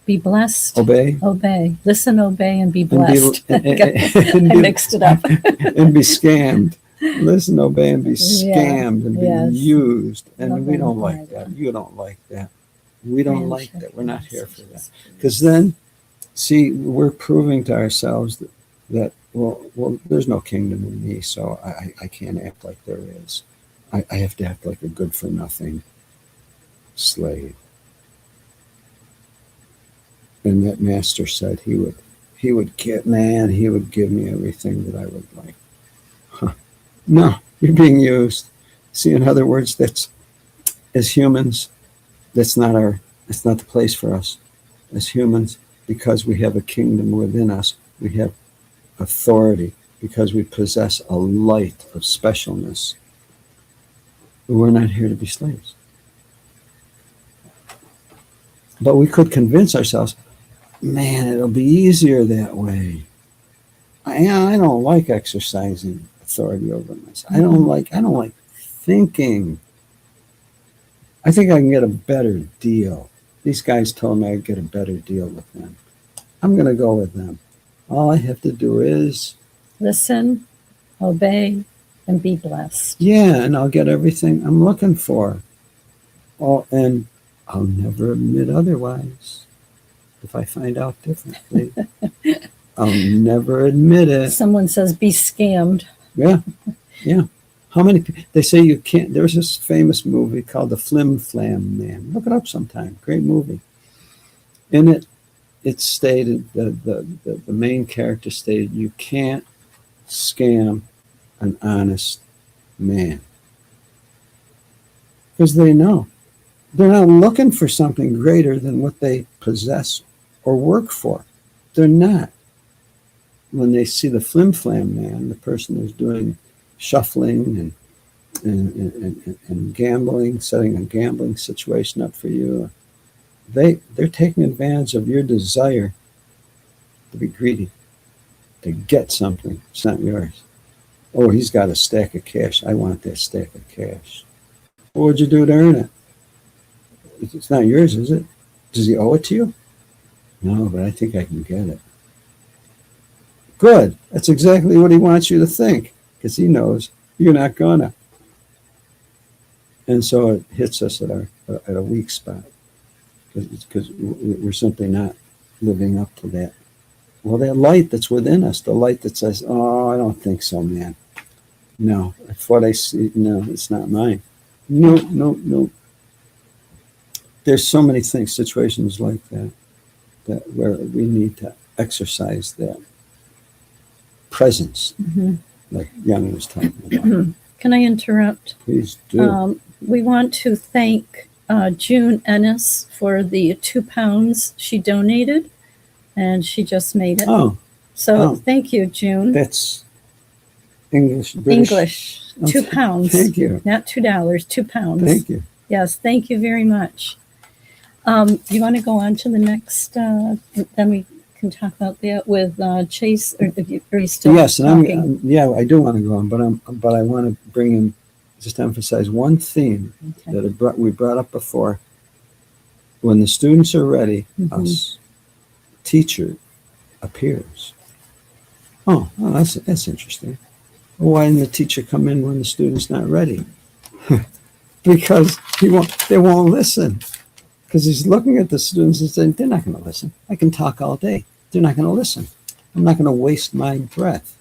B: Be blessed.
C: Obey.
B: Listen, obey, and be blessed.
C: I
B: mixed it up.
C: And be scammed. Listen, obey, and be scammed and be used. And we don't like that. You don't like that. We don't like that. We're not here for that. Because then, see, we're proving to ourselves that well, there's no kingdom in me, so I can't act like there is. I have to act like a good-for-nothing slave. And that master said he would give me everything that I would like. Huh. No, you're being used. See, in other words, that's, as humans, that's not the place for us. As humans, because we have a kingdom within us, We have authority because we possess a light of specialness. We're not here to be slaves. But we could convince ourselves, man, it'll be easier that way. I don't like exercising authority over myself. I don't like thinking. I think I can get a better deal. These guys told me I'd get a better deal with them. I'm going to go with them. All I have to do is
B: listen, obey, and be blessed.
C: Yeah, and I'll get everything I'm looking for. Oh, and I'll never admit otherwise. If I find out differently, I'll never admit it.
B: Someone says be scammed.
C: Yeah. How many people? They say you can't. There's this famous movie called The Flim Flam Man. Look it up sometime. Great movie. In it, it stated, the main character stated, you can't scam an honest man. Because they know. They're not looking for something greater than what they possess or work for. They're not. When they see the flim flam man, the person who's doing shuffling and gambling, setting a gambling situation up for you, they're taking advantage of your desire to be greedy, to get something. It's not yours. Oh, he's got a stack of cash. I want that stack of cash. What would you do to earn it? It's not yours, is it? Does he owe it to you? No, but I think I can get it. Good. That's exactly what he wants you to think, because he knows you're not gonna. And so it hits us at a weak spot, because we're simply not living up to that. Well, that light that's within us, the light that says, "Oh, I don't think so, man. No, if what I see, no, it's not mine. No." There's so many things, situations like that where we need to exercise that presence, like Young was talking about.
B: Can I interrupt?
C: Please do.
B: We want to thank June Ennis for the £2 she donated, and she just made it. So thank you, June.
C: That's English, British.
B: English,
C: Okay.
B: £2.
C: Thank you.
B: Not $2, £2.
C: Thank you.
B: Yes, thank you very much. You want to go on to the next, then we can talk about that with Chase, or are you still
C: Yes, and
B: talking?
C: I do want to go on, but I want to bring in, just emphasize one theme
B: Okay.
C: that we brought up before. When the students are ready, us teacher appears. Oh, that's interesting. Why didn't the teacher come in when the student's not ready? Because they won't listen. Because he's looking at the students and saying, they're not going to listen. I can talk all day. They're not going to listen. I'm not going to waste my breath.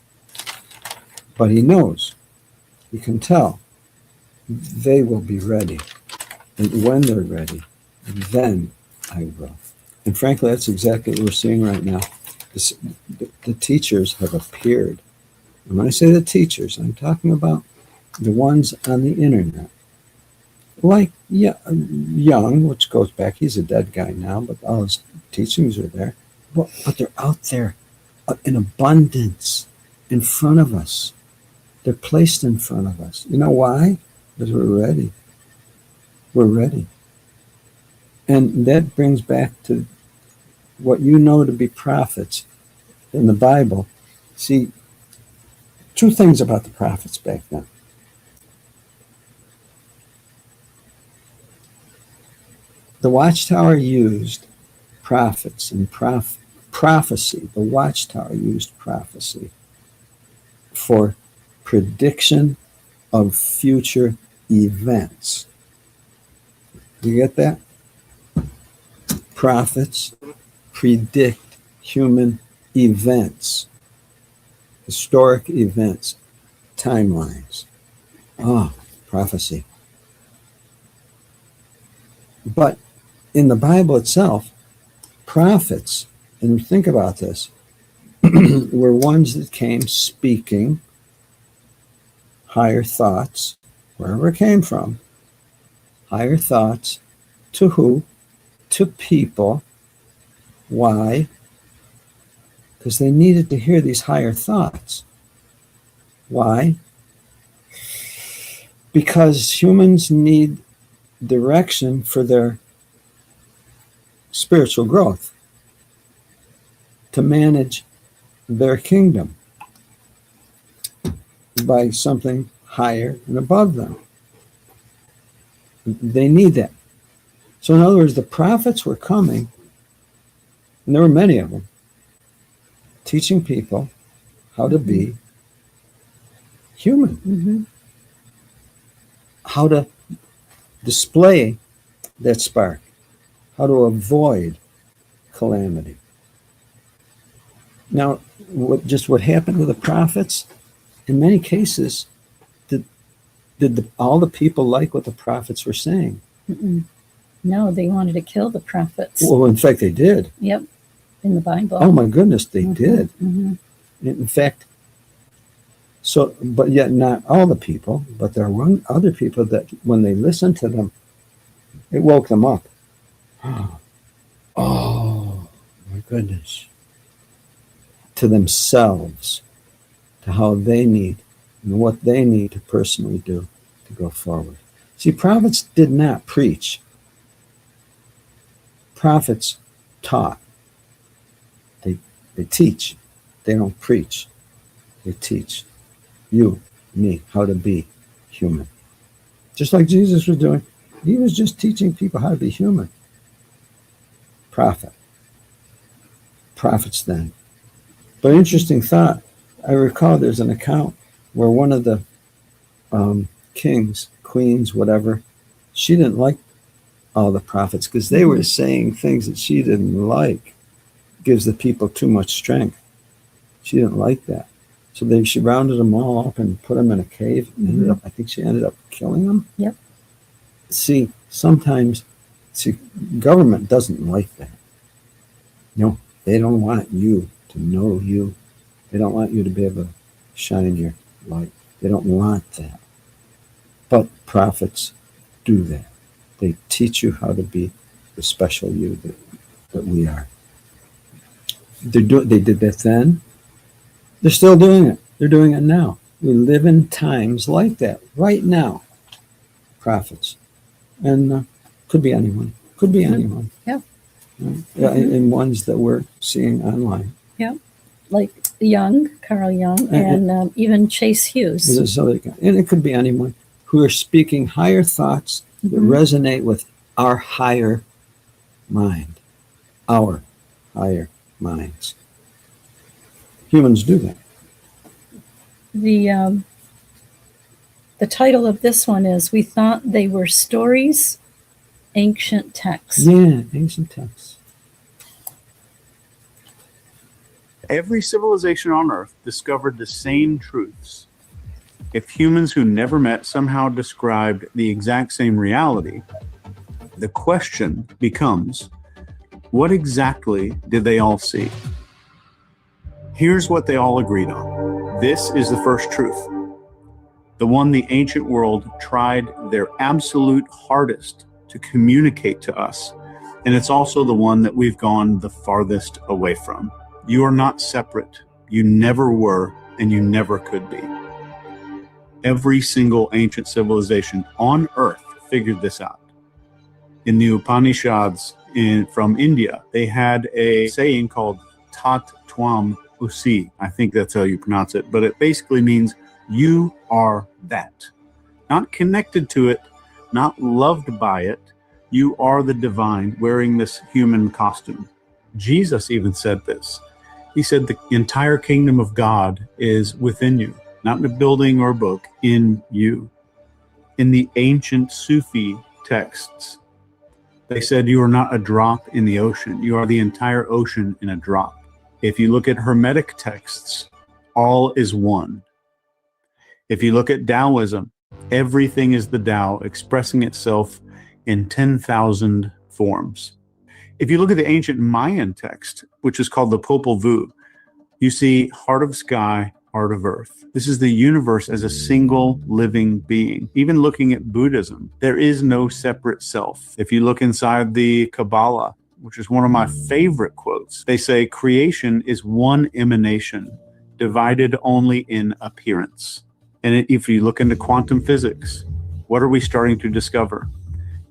C: But he knows. You can tell. They will be ready. And when they're ready, then I will. And frankly, that's exactly what we're seeing right now. The teachers have appeared. And when I say the teachers, I'm talking about the ones on the internet. Like Young, which goes back, he's a dead guy now, but all his teachings are there. But they're out there in abundance in front of us. They're placed in front of us. You know why? Because we're ready. We're ready. And that brings back to what you know to be prophets in the Bible. See, two things about the prophets back then. The Watchtower used prophets and prophecy. The Watchtower used prophecy for prediction of future events. Do you get that? Prophets predict human events, historic events, timelines. Prophecy. But in the Bible itself, prophets, and think about this, were ones that came speaking higher thoughts, wherever it came from, higher thoughts, to who? To people. Why? because they needed to hear these higher thoughts. Why? Because humans need direction for their spiritual growth, to manage their kingdom by something higher and above them. They need that. So in other words, the prophets were coming, and there were many of them, teaching people how to be human, how to display that spark, how to avoid calamity. Now, what happened with the prophets? In many cases, did all the people like what the prophets were saying?
B: No, they wanted to kill the prophets.
C: Well, in fact, they did.
B: Yep, in the Bible.
C: Oh my goodness, they did. In fact, but yet not all the people, but there were other people that when they listened to them, it woke them up. Oh my goodness. To themselves, to how they need and what they need to personally do to go forward. See, prophets did not preach. Prophets taught. They teach. They don't preach. They teach you, me, how to be human. Just like Jesus was doing. He was just teaching people how to be human. Prophets then. But interesting thought. I recall there's an account where one of the kings, queens, whatever, she didn't like all the prophets because they were saying things that she didn't like. Gives the people too much strength. She didn't like that. So she rounded them all up and put them in a cave. I think she ended up killing them.
B: Yep.
C: See, sometimes, government doesn't like that. No, they don't want you to know you. They don't want you to be able to shine your light. They don't want that. But prophets do that. They teach you how to be the special you that we are. They did that then. They're still doing it. They're doing it now. We live in times like that right now. Prophets. And could be anyone. Could be anyone.
B: Yeah.
C: And ones that we're seeing online.
B: Yeah. Like Carl Jung, and even Chase Hughes.
C: And it could be anyone who are speaking higher thoughts that resonate with our higher mind. Our higher minds. Humans do that.
B: The title of this one is We Thought They Were Stories, Ancient Texts.
C: Yeah, ancient texts.
E: Every civilization on Earth discovered the same truths. If humans who never met somehow described the exact same reality, the question becomes, what exactly did they all see? Here's what they all agreed on. This is the first truth. The one the ancient world tried their absolute hardest to communicate to us. And it's also the one that we've gone the farthest away from. You are not separate. You never were, and you never could be. Every single ancient civilization on Earth figured this out. In the Upanishads from India, they had a saying called Tat Twam Usi. I think that's how you pronounce it, but it basically means you are that. Not connected to it, not loved by it. You are the divine wearing this human costume. Jesus even said this. He said the entire kingdom of God is within you, not in a building or a book, in you. In the ancient Sufi texts, they said you are not a drop in the ocean. You are the entire ocean in a drop. If you look at Hermetic texts, all is one. If you look at Taoism, everything is the Tao expressing itself in 10,000 forms. If you look at the ancient Mayan text, which is called the Popol Vuh, you see heart of sky, heart of earth. This is the universe as a single living being. Even looking at Buddhism, there is no separate self. If you look inside the Kabbalah, which is one of my favorite quotes. They say, creation is one emanation, divided only in appearance. And if you look into quantum physics, what are we starting to discover?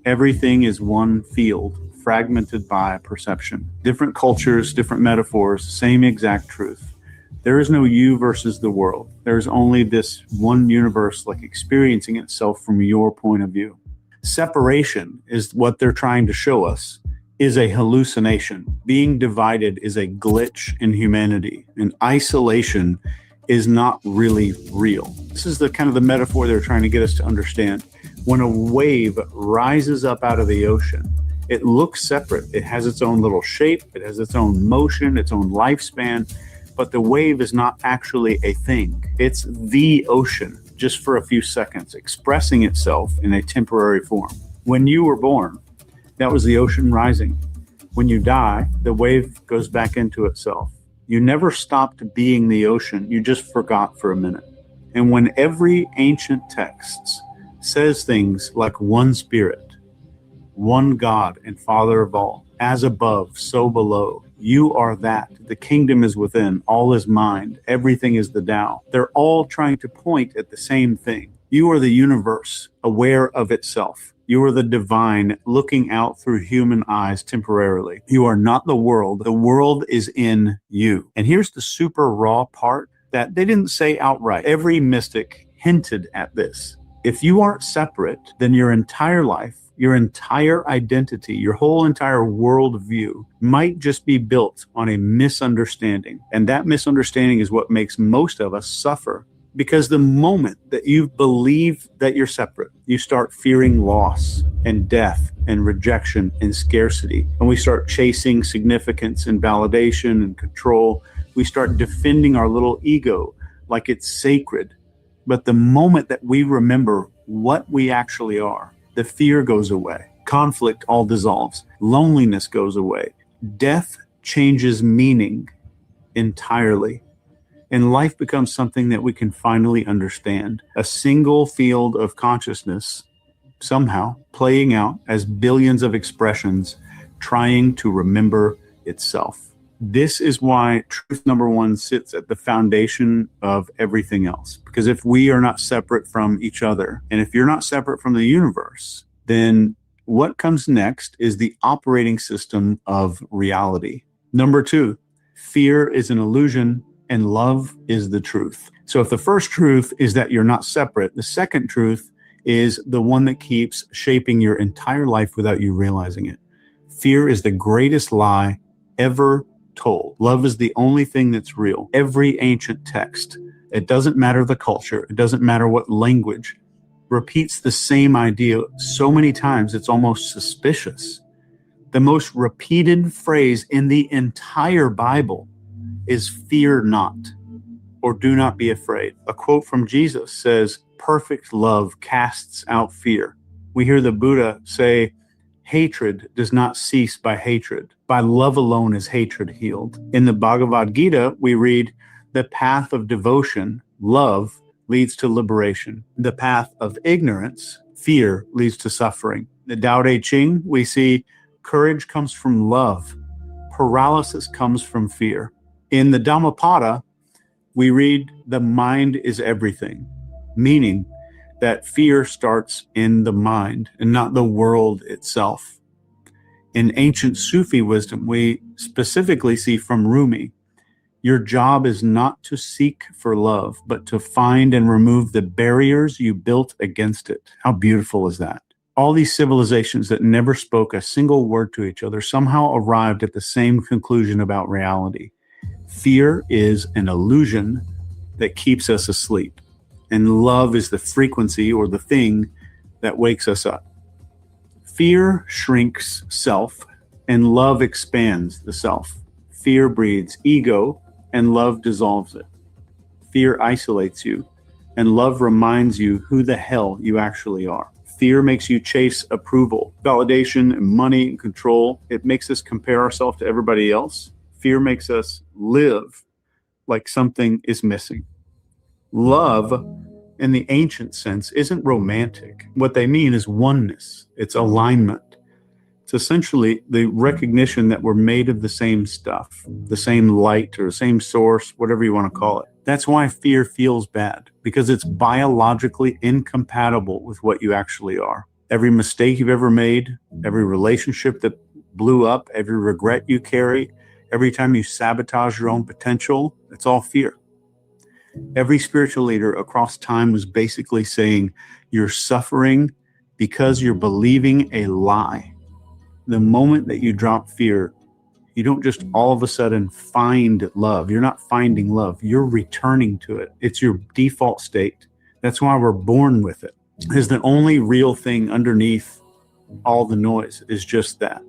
E: Everything is one field, fragmented by perception. Different cultures, different metaphors, same exact truth. There is no you versus the world. There's only this one universe, like experiencing itself from your point of view. Separation is what they're trying to show us, is a hallucination. Being divided is a glitch in humanity, and isolation is not really real. This is the kind of the metaphor they're trying to get us to understand. When a wave rises up out of the ocean, it looks separate. It has its own little shape, it has its own motion, its own lifespan, but the wave is not actually a thing. It's the ocean, just for a few seconds, expressing itself in a temporary form. When you were born, that was the ocean rising. When you die, the wave goes back into itself. You never stopped being the ocean, you just forgot for a minute. And when every ancient text says things like one spirit, one God and Father of all, as above, so below, you are that. The kingdom is within, all is mind, everything is the Tao. They're all trying to point at the same thing. You are the universe, aware of itself. You are the divine, looking out through human eyes temporarily. You are not the world. The world is in you. And here's the super raw part that they didn't say outright. Every mystic hinted at this. If you aren't separate, then your entire life, your entire identity, your whole entire worldview might just be built on a misunderstanding. And that misunderstanding is what makes most of us suffer. Because the moment that you believe that you're separate, you start fearing loss and death and rejection and scarcity. And we start chasing significance and validation and control. We start defending our little ego like it's sacred. But the moment that we remember what we actually are, the fear goes away. Conflict all dissolves. Loneliness goes away. Death changes meaning entirely. And life becomes something that we can finally understand. A single field of consciousness, somehow playing out as billions of expressions, trying to remember itself. This is why truth number one sits at the foundation of everything else. Because if we are not separate from each other, and if you're not separate from the universe, then what comes next is the operating system of reality. Number two, fear is an illusion and love is the truth. So if the first truth is that you're not separate, the second truth is the one that keeps shaping your entire life without you realizing it. Fear is the greatest lie ever told. Love is the only thing that's real. Every ancient text, it doesn't matter the culture, it doesn't matter what language, repeats the same idea so many times it's almost suspicious. The most repeated phrase in the entire Bible is fear not, or do not be afraid. A quote from Jesus says, perfect love casts out fear. We hear the Buddha say, hatred does not cease by hatred. By love alone is hatred healed. In the Bhagavad Gita, we read, the path of devotion, love, leads to liberation. The path of ignorance, fear, leads to suffering. The Tao Te Ching, we see courage comes from love. Paralysis comes from fear. In the Dhammapada, we read the mind is everything, meaning that fear starts in the mind and not the world itself. In ancient Sufi wisdom, we specifically see from Rumi, your job is not to seek for love, but to find and remove the barriers you built against it. How beautiful is that? All these civilizations that never spoke a single word to each other somehow arrived at the same conclusion about reality. Fear is an illusion that keeps us asleep, and love is the frequency or the thing that wakes us up. Fear shrinks self, and love expands the self. Fear breeds ego, and love dissolves it. Fear isolates you, and love reminds you who the hell you actually are. Fear makes you chase approval, validation, and money and control. It makes us compare ourselves to everybody else. Fear makes us live like something is missing. Love, in the ancient sense, isn't romantic. What they mean is oneness. It's alignment. It's essentially the recognition that we're made of the same stuff, the same light or the same source, whatever you want to call it. That's why fear feels bad, because it's biologically incompatible with what you actually are. Every mistake you've ever made, every relationship that blew up, every regret you carry, every time you sabotage your own potential, it's all fear. Every spiritual leader across time was basically saying, you're suffering because you're believing a lie. The moment that you drop fear, you don't just all of a sudden find love. You're not finding love. You're returning to it. It's your default state. That's why we're born with it. Is the only real thing underneath all the noise is just that.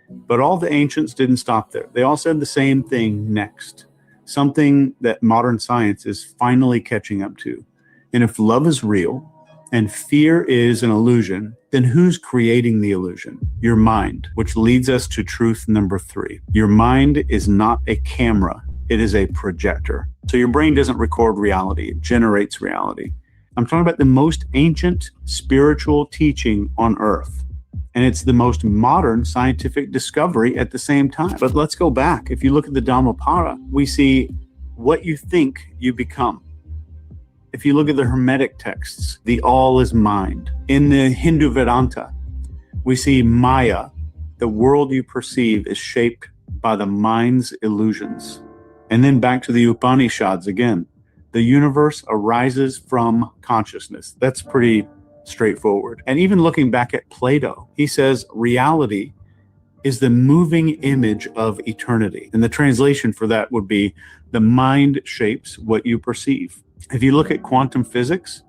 E: But all the ancients didn't stop there. They all said the same thing next. Something that modern science is finally catching up to. And if love is real and fear is an illusion, then who's creating the illusion? Your mind, which leads us to truth number 3. Your mind is not a camera. It is a projector. So your brain doesn't record reality. It generates reality. I'm talking about the most ancient spiritual teaching on earth. And it's the most modern scientific discovery at the same time. But let's go back. If you look at the Dhammapada, we see what you think you become. If you look at the Hermetic texts, the all is mind. In the Hindu Vedanta, we see Maya. The world you perceive is shaped by the mind's illusions. And then back to the Upanishads again. The universe arises from consciousness. That's pretty straightforward. And even looking back at Plato, he says reality is the moving image of eternity. And the translation for that would be the mind shapes what you perceive. If you look at quantum physics,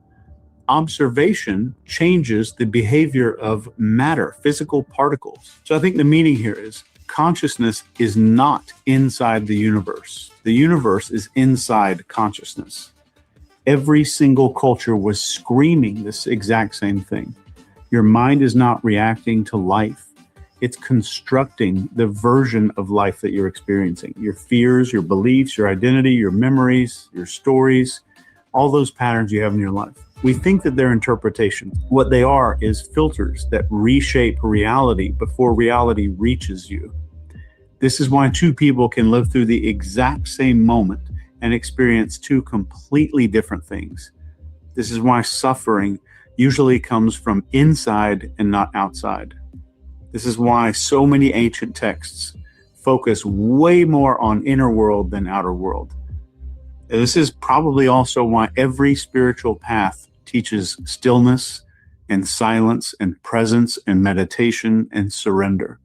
E: observation changes the behavior of matter, physical particles. So I think the meaning here is consciousness is not inside the universe. The universe is inside consciousness. Every single culture was screaming this exact same thing. Your mind is not reacting to life. It's constructing the version of life that you're experiencing. Your fears, your beliefs, your identity, your memories, your stories, all those patterns you have in your life. We think that they're interpretations. What they are is filters that reshape reality before reality reaches you. This is why two people can live through the exact same moment and experience two completely different things. This is why suffering usually comes from inside and not outside. This is why so many ancient texts focus way more on inner world than outer world. This is probably also why every spiritual path teaches stillness and silence and presence and meditation and surrender.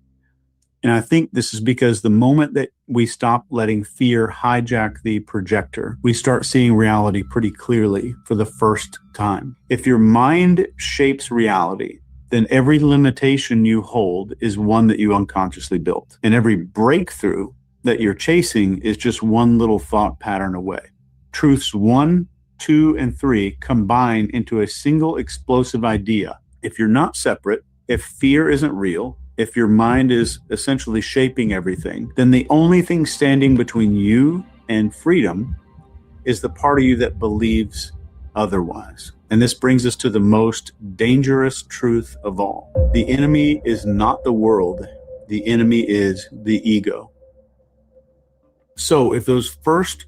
E: And I think this is because the moment that we stop letting fear hijack the projector, we start seeing reality pretty clearly for the first time. If your mind shapes reality, then every limitation you hold is one that you unconsciously built. And every breakthrough that you're chasing is just one little thought pattern away. Truths 1, 2, and 3 combine into a single explosive idea. If you're not separate, if fear isn't real, if your mind is essentially shaping everything, then the only thing standing between you and freedom is the part of you that believes otherwise. And this brings us to the most dangerous truth of all. The enemy is not the world. The enemy is the ego. So if those first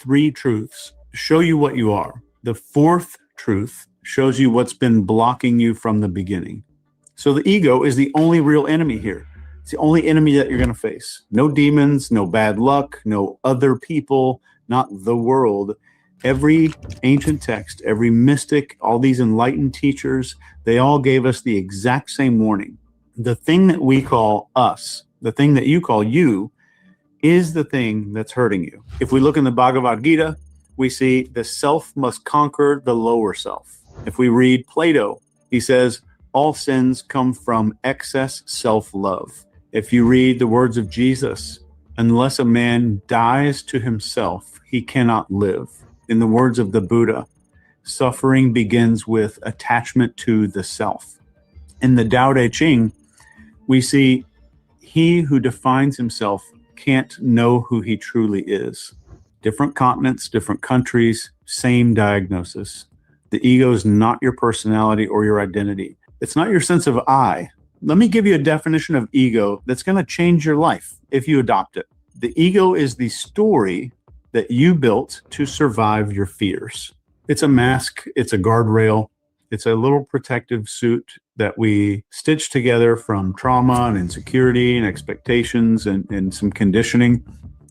E: 3 truths show you what you are, the 4th truth shows you what's been blocking you from the beginning. So the ego is the only real enemy here. It's the only enemy that you're going to face. No demons, no bad luck, no other people, not the world. Every ancient text, every mystic, all these enlightened teachers, they all gave us the exact same warning. The thing that we call us, the thing that you call you, is the thing that's hurting you. If we look in the Bhagavad Gita, we see the self must conquer the lower self. If we read Plato, he says, all sins come from excess self-love. If you read the words of Jesus, unless a man dies to himself, he cannot live. In the words of the Buddha, suffering begins with attachment to the self. In the Tao Te Ching, we see he who defines himself can't know who he truly is. Different continents, different countries, same diagnosis. The ego is not your personality or your identity. It's not your sense of I. Let me give you a definition of ego that's going to change your life if you adopt it. The ego is the story that you built to survive your fears. It's a mask, it's a guardrail, it's a little protective suit that we stitch together from trauma and insecurity and expectations and some conditioning.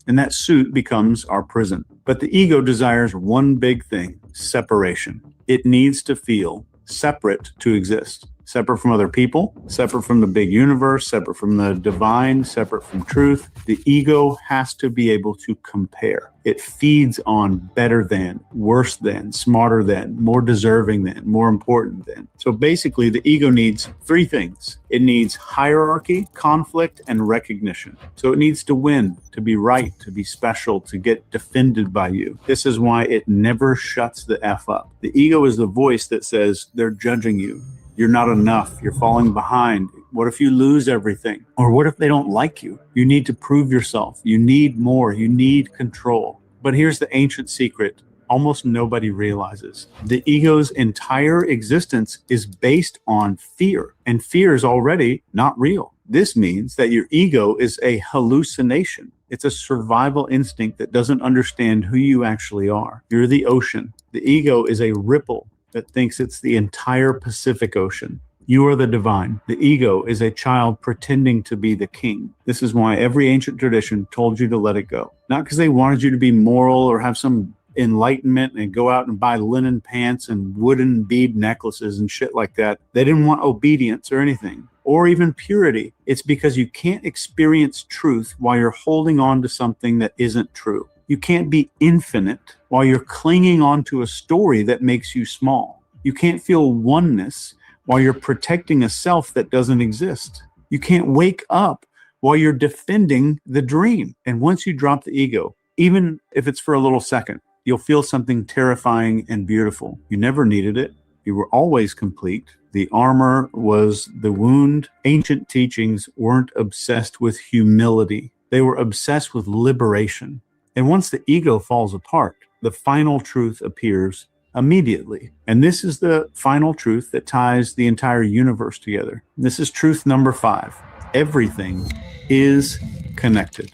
E: And that suit becomes our prison. But the ego desires one big thing: separation. It needs to feel separate to exist. Separate from other people, separate from the big universe, separate from the divine, separate from truth. The ego has to be able to compare. It feeds on better than, worse than, smarter than, more deserving than, more important than. So basically, the ego needs three things. It needs hierarchy, conflict, and recognition. So it needs to win, to be right, to be special, to get defended by you. This is why it never shuts the F up. The ego is the voice that says they're judging you. You're not enough. You're falling behind. What if you lose everything? Or what if they don't like you? You need to prove yourself. You need more. You need control. But here's the ancient secret almost nobody realizes. The ego's entire existence is based on fear, and fear is already not real. This means that your ego is a hallucination. It's a survival instinct that doesn't understand who you actually are. You're the ocean. The ego is a ripple that thinks it's the entire Pacific Ocean. You are the divine. The ego is a child pretending to be the king. This is why every ancient tradition told you to let it go. Not because they wanted you to be moral or have some enlightenment and go out and buy linen pants and wooden bead necklaces and shit like that. They didn't want obedience or anything, or even purity. It's because you can't experience truth while you're holding on to something that isn't true. You can't be infinite while you're clinging on to a story that makes you small. You can't feel oneness while you're protecting a self that doesn't exist. You can't wake up while you're defending the dream. And once you drop the ego, even if it's for a little second, you'll feel something terrifying and beautiful. You never needed it. You were always complete. The armor was the wound. Ancient teachings weren't obsessed with humility. They were obsessed with liberation. And once the ego falls apart, the final truth appears immediately. And this is the final truth that ties the entire universe together. This is truth number 5. Everything is connected.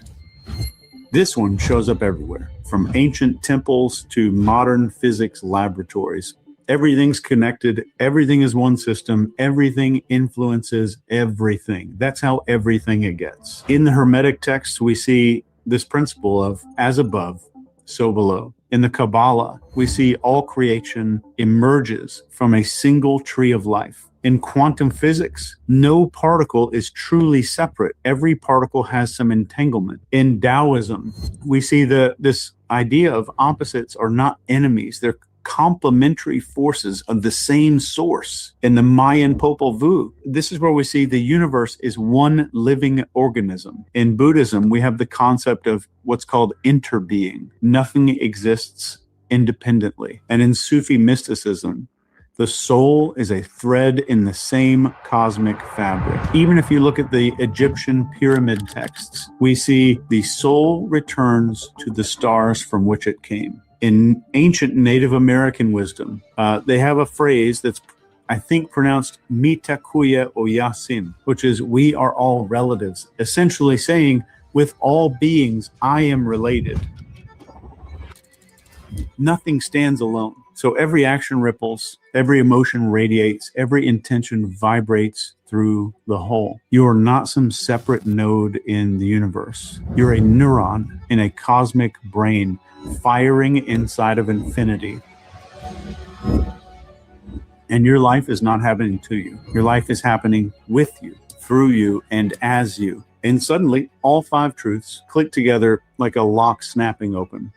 E: This one shows up everywhere, from ancient temples to modern physics laboratories. Everything's connected. Everything is one system. Everything influences everything. That's how everything it gets. In the Hermetic texts, we see this principle of as above, so below. In the Kabbalah, we see all creation emerges from a single tree of life. In quantum physics, no particle is truly separate. Every particle has some entanglement. In Taoism, we see this idea of opposites are not enemies. They're complementary forces of the same source. In the Mayan Popol Vuh, this is where we see the universe is one living organism. In Buddhism, we have the concept of what's called interbeing. Nothing exists independently. And in Sufi mysticism, the soul is a thread in the same cosmic fabric. Even if you look at the Egyptian pyramid texts, we see the soul returns to the stars from which it came. In ancient Native American wisdom, they have a phrase that's, I think, pronounced Mitakuye Oyasin, which is, we are all relatives, essentially saying, with all beings, I am related. Nothing stands alone. So every action ripples, every emotion radiates, every intention vibrates through the whole. You are not some separate node in the universe. You're a neuron in a cosmic brain firing inside of infinity. And your life is not happening to you. Your life is happening with you, through you, and as you. And suddenly, all 5 truths click together like a lock snapping open.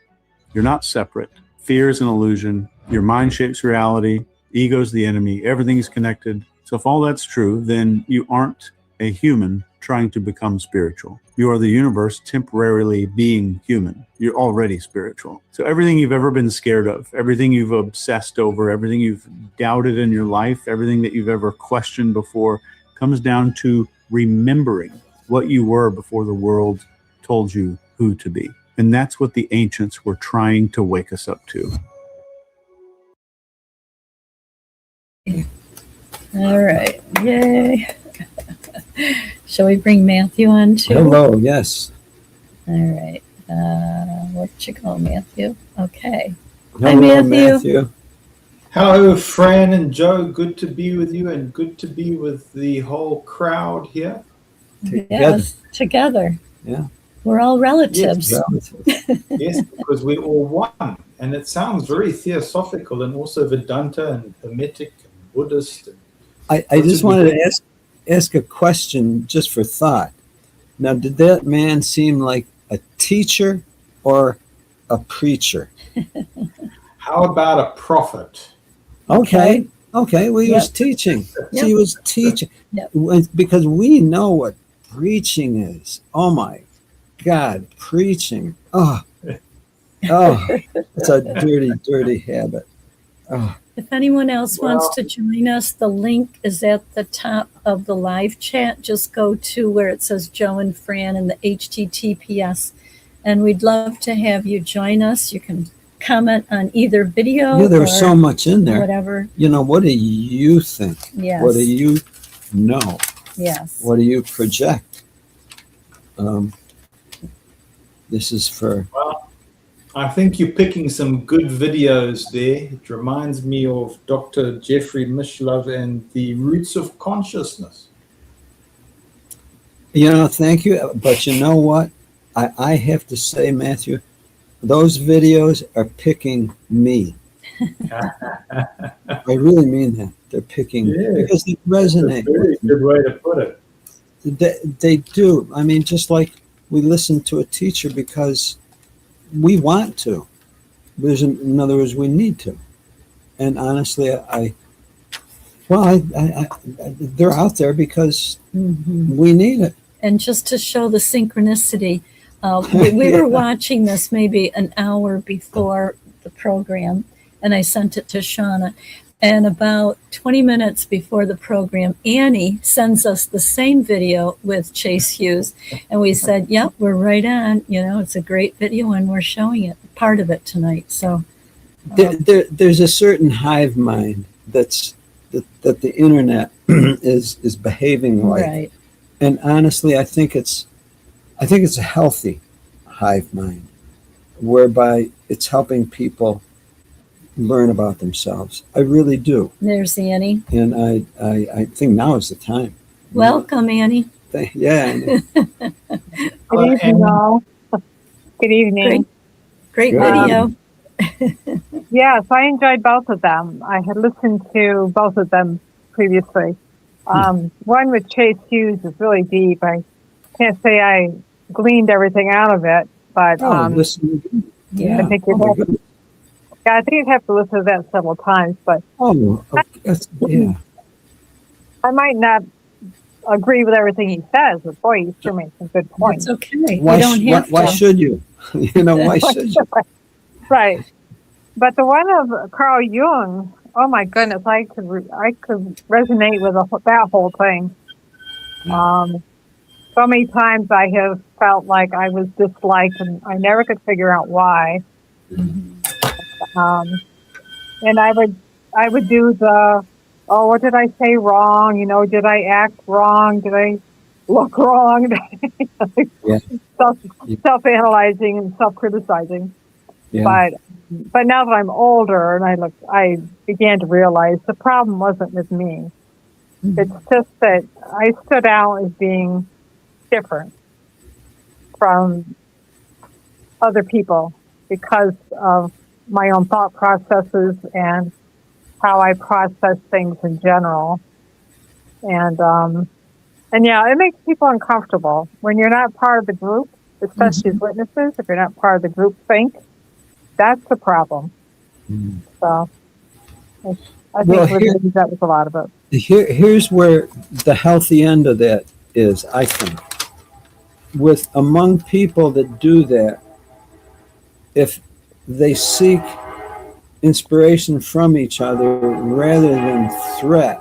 E: You're not separate. Fear is an illusion. Your mind shapes reality. Ego's the enemy. Everything's connected. So if all that's true, then you aren't a human trying to become spiritual. You are the universe temporarily being human. You're already spiritual. So everything you've ever been scared of, everything you've obsessed over, everything you've doubted in your life, everything that you've ever questioned before comes down to remembering what you were before the world told you who to be. And that's what the ancients were trying to wake us up to.
B: All right. Yay. Shall we bring Matthew on too?
C: Hello, yes.
B: All right. What you call Matthew? Okay.
C: Hello,
B: Matthew.
C: Matthew.
F: Hello, Fran and Joe. Good to be with you and good to be with the whole crowd here.
C: Together.
B: Yes, together.
C: Yeah.
B: We're all relatives.
F: Yes, because we're all one. And it sounds very theosophical and also Vedanta and Hermetic and Buddhist.
C: I just wanted to ask a question just for thought. Now, did that man seem like a teacher or a preacher?
F: How about a prophet?
C: Okay, well, he was teaching. He was teaching. Because we know what preaching is. Oh, my God, preaching. Oh, it's a dirty, dirty habit. Oh.
B: If anyone else wants to join us, the link is at the top of the live chat. Just go to where it says Joe and Fran and the HTTPS. And we'd love to have you join us. You can comment on either video.
C: Yeah, there's so much in there.
B: Whatever.
C: You know, what do you think?
B: Yes.
C: What do you know?
B: Yes.
C: What do you project? This is for...
F: Well, I think you're picking some good videos there. It reminds me of Dr. Jeffrey Mishlove and the Roots of Consciousness.
C: You know, thank you. But you know what? I have to say, Matthew, those videos are picking me. I really mean that. They're picking because they resonate.
F: That's a very good way to put it.
C: They do. I mean, just like we listen to a teacher because we want to. In other words, we need to. And honestly, they're out there because we need it.
B: And just to show the synchronicity, we were watching this maybe an hour before the program, and I sent it to Shauna. And about 20 minutes before the program, Annie sends us the same video with Chase Hughes. And we said, yep, we're right on. You know, it's a great video, and we're showing it, part of it tonight. So
C: there's a certain hive mind that the internet is behaving like.
B: Right.
C: And honestly, I think it's a healthy hive mind, whereby it's helping people learn about themselves. I really do.
B: There's Annie.
C: And I think now is the time.
B: Welcome, Annie.
C: Yeah.
G: Good evening, all. Good evening.
B: Great video.
G: Yes, I enjoyed both of them. I had listened to both of them previously. One with Chase Hughes is really deep. I can't say I gleaned everything out of it, but
C: listen. Yeah.
G: I think I think you'd have to listen to that several times. But
C: I
G: might not agree with everything he says, but boy, he still makes some good points.
B: It's okay.
C: Why should you? You know, why should you?
G: Right. But the one of Carl Jung, oh my goodness, I could resonate with that whole thing. So many times I have felt like I was disliked, and I never could figure out why. And I would do the, what did I say wrong? You know, did I act wrong? Did I look wrong? Self-analyzing and self-criticizing. Yeah. But now that I'm older and I began to realize the problem wasn't with me. It's just that I stood out as being different from other people because of my own thought processes and how I process things in general. And yeah, it makes people uncomfortable when you're not part of the group, especially as witnesses. If you're not part of the group think, that's the problem. So I think that was a lot of it.
C: Here's where the healthy end of that is, I think. Among people that do that, if they seek inspiration from each other rather than threat,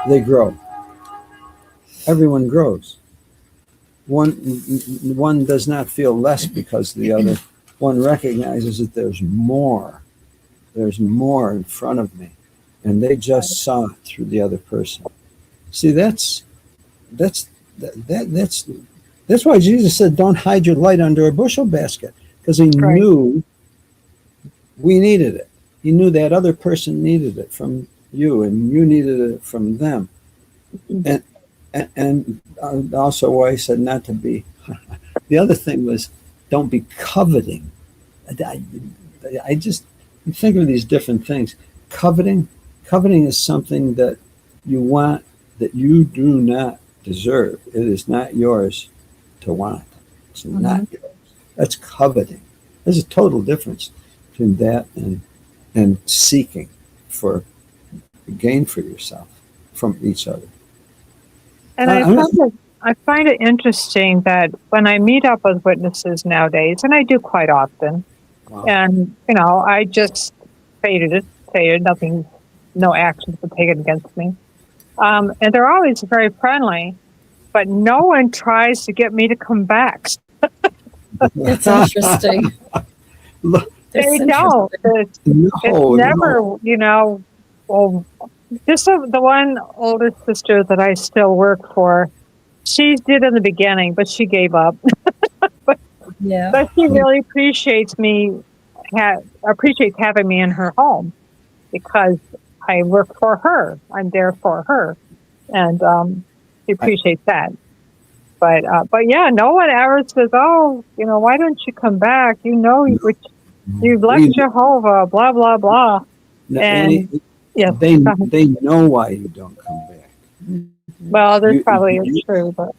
C: they grow. Everyone grows. One does not feel less because of the other. One recognizes that there's more. There's more in front of me. And they just saw it through the other person. See, that's that's why Jesus said, "Don't hide your light under a bushel basket," because he
G: Right.
C: knew we needed it. He knew that other person needed it from you, and you needed it from them. And also why he said not to be. The other thing was, don't be coveting. I just think of these different things. Coveting is something that you want that you do not deserve. It is not yours to want. It's not yours. That's coveting. There's a total difference between that and seeking for gain for yourself from each other.
G: And I find it interesting that when I meet up with witnesses nowadays, and I do quite often,
C: Wow.
G: and I just stated, nothing, no actions were taken against me, and they're always very friendly, but no one tries to get me to come back.
B: It's interesting.
C: Look,
G: They don't. It's never, well, just the one older sister that I still work for, she did in the beginning, but she gave up.
B: Yeah.
G: But she really appreciates appreciates having me in her home because I work for her. I'm there for her, and she appreciates that. But yeah, no one ever says, "Oh, why don't you come back? You've left Jehovah, blah blah blah."
C: No,
G: And yes,
C: they know why you don't come back.
G: well, there's probably is true, but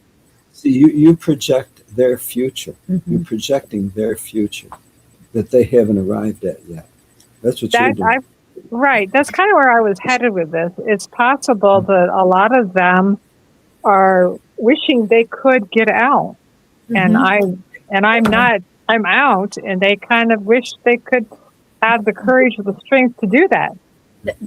C: See, you project their future. You're projecting their future that they haven't arrived at yet. That's what you're doing.
G: right. That's kind of where I was headed with this. It's possible that a lot of them are wishing they could get out, and I'm not. I'm out, and they kind of wish they could have the courage or the strength to do that.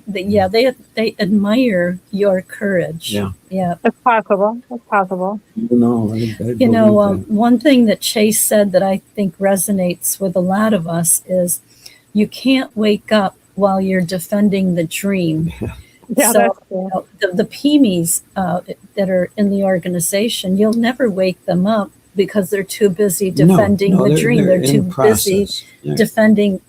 B: Yeah, they admire your courage. Yeah.
G: It's possible. It's possible.
B: One thing that Chase said that I think resonates with a lot of us is you can't wake up while you're defending the dream.
G: Yeah,
B: So
G: that's cool.
B: the PMEs that are in the organization, you'll never wake them up because they're too busy defending the dream. They're too busy defending,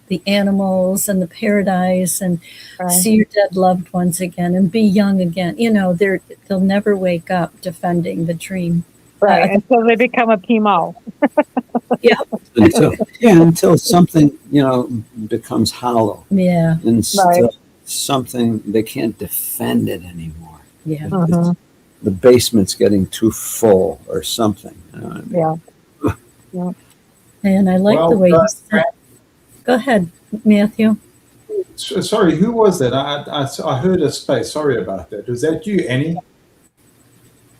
B: the animals and the paradise and see your dead loved ones again and be young again. They'll never wake up defending the dream.
G: Right, until they become a PMO.
C: Until something, becomes hollow.
B: Yeah.
C: Until something, they can't defend it anymore.
B: Yeah.
C: The basement's getting too full or something.
G: Yeah.
B: And I like the way you said. Go ahead, Matthew.
F: Sorry, who was that? I heard a space. Sorry about that. Was that you, Annie?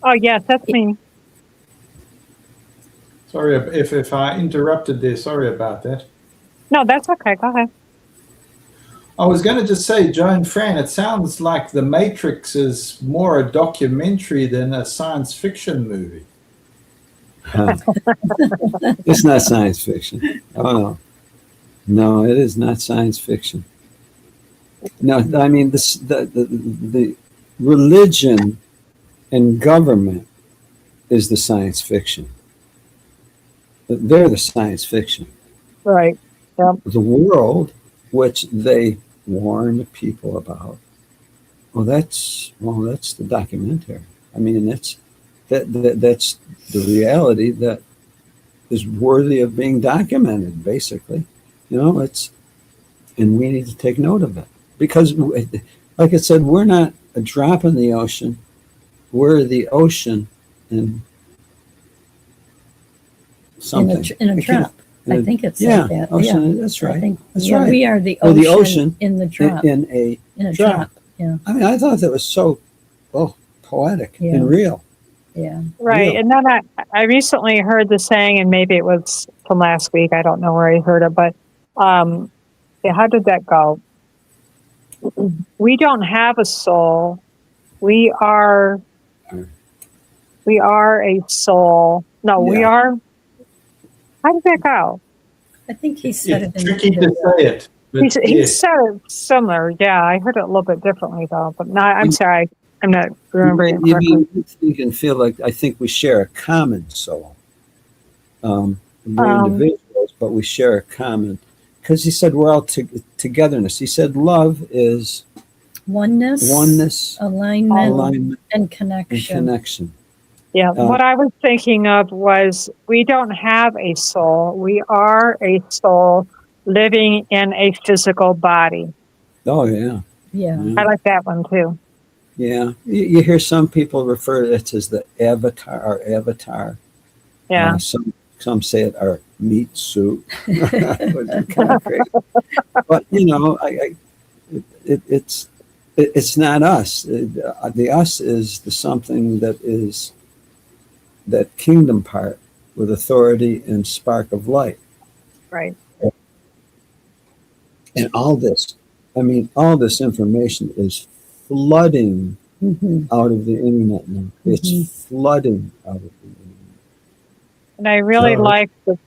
G: Oh, yes, that's me.
F: Sorry if I interrupted there. Sorry about that.
G: No, that's okay. Go ahead.
F: I was going to just say, Joe and Fran, it sounds like The Matrix is more a documentary than a science fiction movie.
C: It's not science fiction. Oh, no, it is not science fiction. No, I mean, the religion and government is the science fiction. They're the science fiction.
G: Right. Yep.
C: The world, which they warn people about, that's the documentary. I mean, that's the reality that is worthy of being documented, basically. And we need to take note of it. Because, like I said, we're not a drop in the ocean. We're the ocean in something.
B: In a drop. I think it's like that.
C: Ocean, that's right. That's right.
B: We are the ocean in the drop.
C: In a drop.
B: Yeah.
C: I mean, I thought that was so poetic and real.
B: Yeah.
G: Right.
C: Real.
G: And then I recently heard the saying, and maybe it was from last week. I don't know where I heard it, but how did that go? We don't have a soul. We are a soul. No, we are. How did that go?
B: I think he said it.
F: Tricky to say it.
G: He said it similar. Yeah, I heard it a little bit differently though. But no, I'm sorry. I'm not remembering it
C: You
G: correctly.
C: mean you think and feel like I think we share a common soul. We're individuals, but we share a common. Because he said we're all togetherness. He said love is
B: Oneness, alignment,
C: alignment,
B: and
C: and
B: connection.
C: connection.
G: Yeah, what I was thinking of was we don't have a soul. We are a soul living in a physical body.
C: Oh yeah,
B: Yeah.
G: I like that one too.
C: yeah. You hear some people refer to it as the avatar, our avatar.
G: Yeah.
C: Some say it our meat suit. Which is kind of crazy. But you know, it's not us. The us is the something that is that kingdom part with authority and spark of light.
G: Right.
C: And all this, I mean, all this information is flooding out of the internet now. It's flooding out of the internet.
G: And I really like the,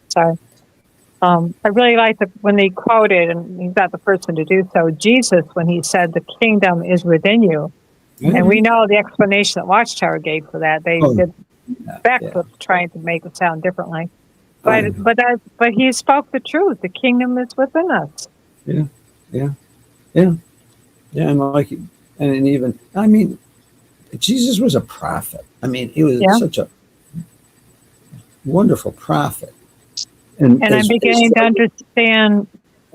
G: sorry. I really like when they quoted, and he's not the first one to do so, Jesus, when he said, the kingdom is within you.
C: Yeah.
G: And we know the explanation that Watchtower gave for that. They did backflips trying to make it sound differently. But he spoke the truth. The kingdom is within us.
C: Yeah. And like, and even, I mean, Jesus was a prophet. I mean, he was such a wonderful prophet. And
G: I'm beginning to understand.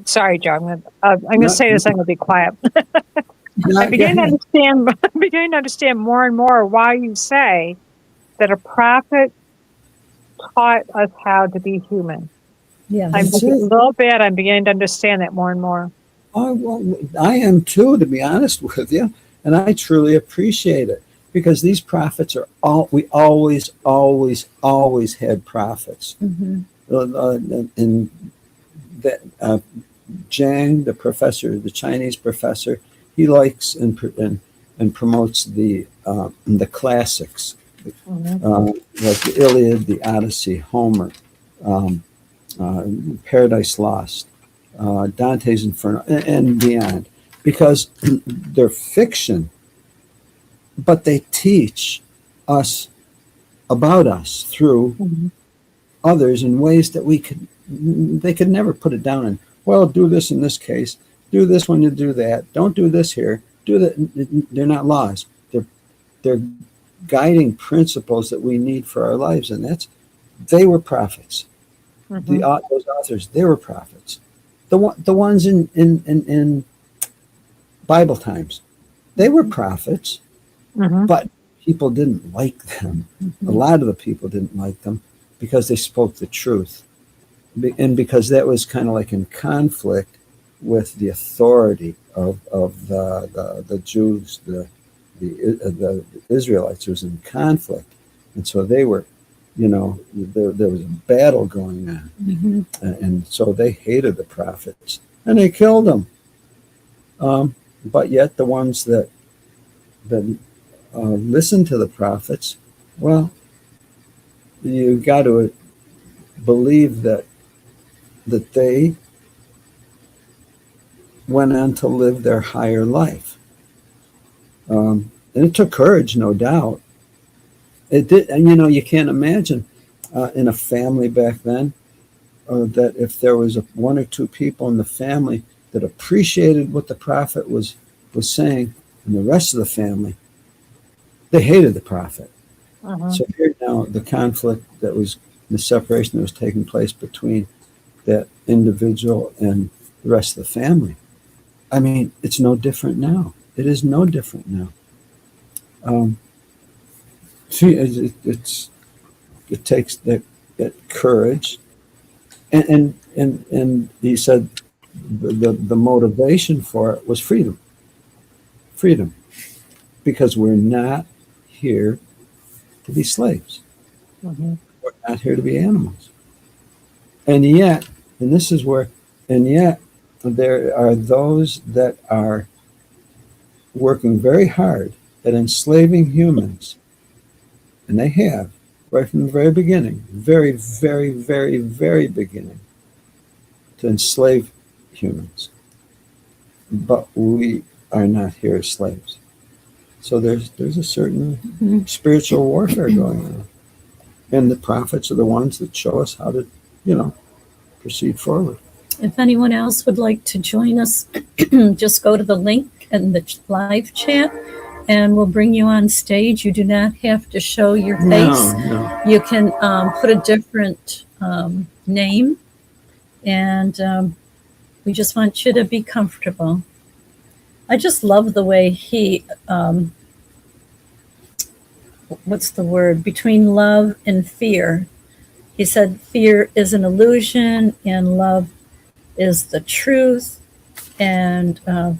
G: Sorry, Joe. I'm going to say this. I'm going to be quiet. I'm beginning to understand more and more why you say that a prophet taught us how to be human.
B: Yeah,
G: I'm beginning to understand that more and more.
C: Oh, well, I am too, to be honest with you, and I truly appreciate it because these prophets are we always had prophets. And that Zhang, the professor, the Chinese professor, he likes and promotes the classics, like the Iliad, the Odyssey, Homer, Paradise Lost, Dante's Inferno, and beyond, because they're fiction, but they teach us about us through others in ways that they could never put it down in. Well, do this in this case. Do this when you do that. Don't do this here. Do that. They're not laws. They're guiding principles that we need for our lives, and they were prophets. Those authors, they were prophets. The ones in Bible times, they were prophets, but people didn't like them. A lot of the people didn't like them because they spoke the truth, and because that was kind of like in conflict with the authority of the Jews, the Israelites. It was in conflict, and so they were, there was a battle going on, and so they hated the prophets and they killed them. But yet the ones that listened to the prophets, well, you got to believe that they went on to live their higher life. And it took courage, no doubt. It did, and you can't imagine in a family back then that if there was one or two people in the family that appreciated what the prophet was saying, and the rest of the family, they hated the prophet. So here now, the conflict the separation that was taking place between that individual and the rest of the family. I mean, it's no different now. It is no different now. It takes that courage, and he said the motivation for it was freedom, because we're not here to be slaves. We're not here to be animals. And yet there are those that are working very hard at enslaving humans, and they have, right from the very beginning, very, very, very, very beginning, to enslave humans. But we are not here as slaves. So there's a certain
B: Mhm.
C: spiritual warfare going on. And the prophets are the ones that show us how to, proceed forward.
B: If anyone else would like to join us, just go to the link in the live chat and we'll bring you on stage. You do not have to show your face.
C: No.
B: You can put a different name, and we just want you to be comfortable. I just love the way he, what's the word, between love and fear. He said fear is an illusion and love is the truth and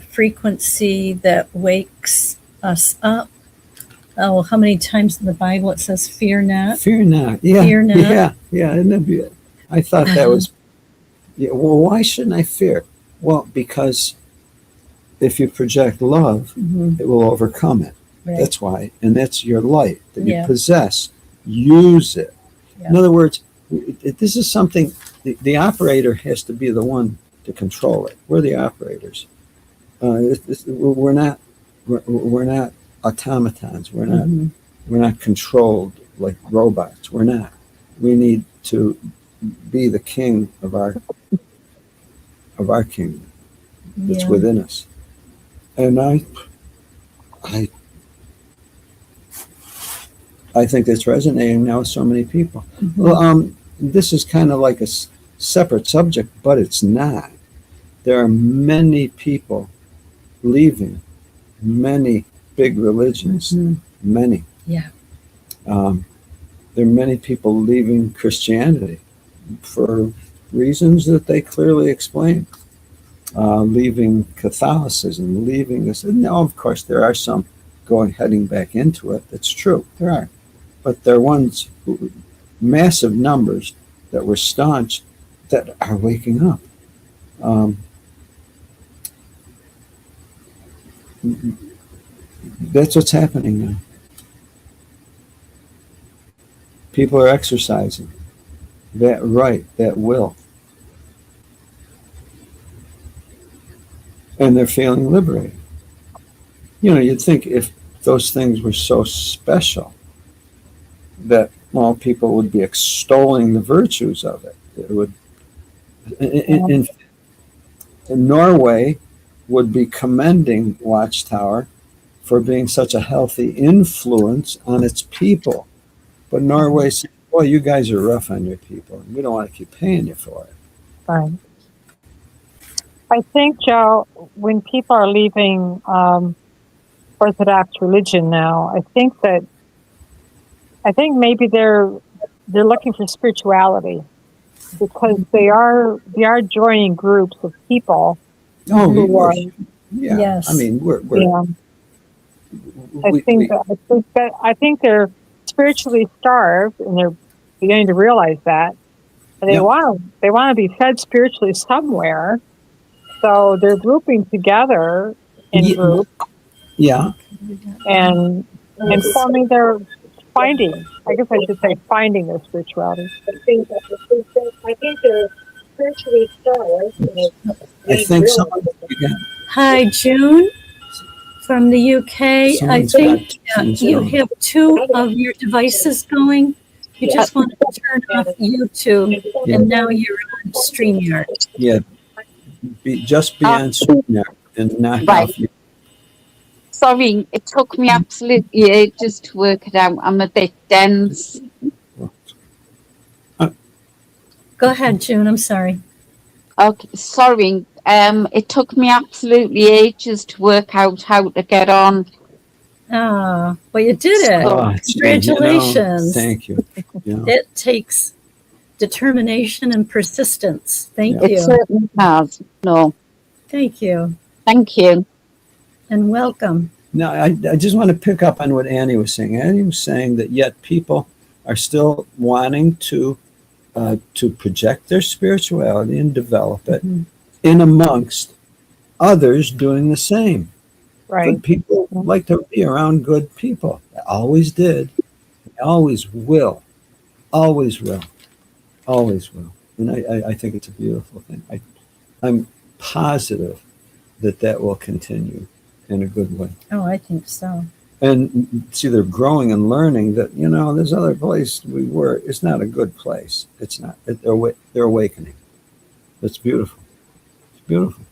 B: frequency that wakes us up. Oh, how many times in the Bible it says fear not?
C: Fear not. Yeah.
B: Fear not.
C: Yeah. Isn't that beautiful? I thought that was, well, why shouldn't I fear? Well, because if you project love,
B: Mhm.
C: it will overcome it.
B: Right.
C: That's why. And that's your light that you
B: Yeah.
C: possess. Use it.
B: Yeah.
C: In other words, this is something, the operator has to be the one to control it. We're the operators. We're not automatons.
B: Mhm.
C: We're not controlled like robots. We're not. We need to be the king of our kingdom that's
B: Yeah.
C: within us. And I think that's resonating now with so many people.
B: Mhm.
C: Well, this is kind of like a separate subject, but it's not. There are many people leaving many big religions,
B: Mhm.
C: many.
B: Yeah.
C: There are many people leaving Christianity for reasons that they clearly explain. Leaving Catholicism, leaving this. Now, of course, there are some heading back into it. That's true. There are. But there are ones, massive numbers that were staunch that are waking up. That's what's happening now. People are exercising that right, that will. And they're feeling liberated. You'd think if those things were so special that, well, people would be extolling the virtues of it. It would, in Norway would be commending Watchtower for being such a healthy influence on its people. But Norway said, boy, you guys are rough on your people. We don't want to keep paying you for it.
G: Right. I think, Joe, when people are leaving Orthodox religion now, I think maybe they're looking for spirituality because they are joining groups of people.
C: Oh,
G: who are,
C: yeah.
B: Yes.
C: I mean,
G: I think they're spiritually starved, and they're beginning to realize that. And they want to be fed spiritually somewhere, so they're grouping together in groups.
C: Yeah.
G: And forming their finding. I guess I should say finding their spirituality. I think they're spiritually starved.
C: I think someone.
B: Hi, June from the UK. I think you have two of your devices going. You just want to turn off YouTube, and now you're on StreamYard.
C: Yeah. Just be on StreamYard and not off you.
H: Sorry, it took me absolutely ages to work it out. I'm a bit dense.
B: Go ahead, June. I'm sorry.
H: Okay, sorry. It took me absolutely ages to work out how to get on.
B: Oh, well, you did it. Congratulations.
C: Thank you.
B: It takes determination and persistence. Thank you.
H: It certainly has. No.
B: Thank you.
H: Thank you.
B: And welcome.
C: Now, I just want to pick up on what Annie was saying. Annie was saying that yet people are still wanting to project their spirituality and develop it in amongst others doing the same.
G: Right.
C: Good people like to be around good people. They always did. They always will. Always will. Always will. And I think it's a beautiful thing. I'm positive that will continue in a good way.
B: Oh, I think so.
C: And see, they're growing and learning that, this other place we were, it's not a good place. It's not. They're awakening. It's beautiful. It's beautiful.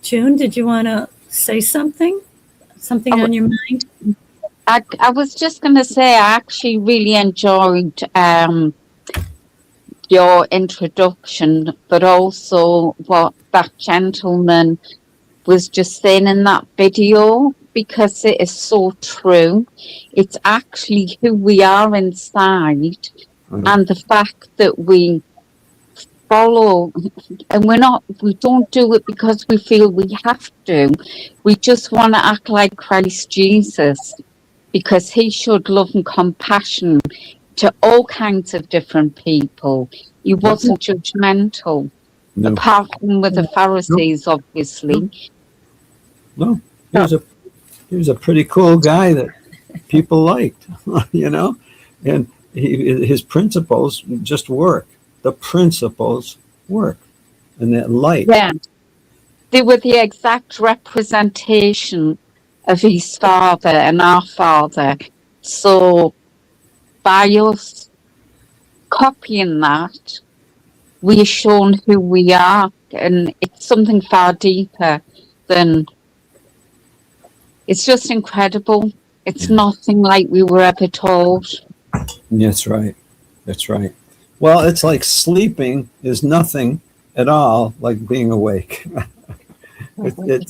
B: June, did you want to say something? Something on your mind?
H: I was just going to say, I actually really enjoyed your introduction, but also what that gentleman was just saying in that video, because it is so true. It's actually who we are inside, and the fact that we follow, and we don't do it because we feel we have to. We just want to act like Christ Jesus, because he showed love and compassion to all kinds of different people. He wasn't judgmental, apart from with the Pharisees, obviously.
C: No, he was a pretty cool guy that people liked, and his principles just work. The principles work, and that light.
H: Yeah, they were the exact representation of his Father and our Father. So by us copying that, we are shown who we are, and it's something far deeper than. It's just incredible. It's nothing like we were ever told.
C: That's right. That's right. Well, it's like sleeping is nothing at all like being awake. It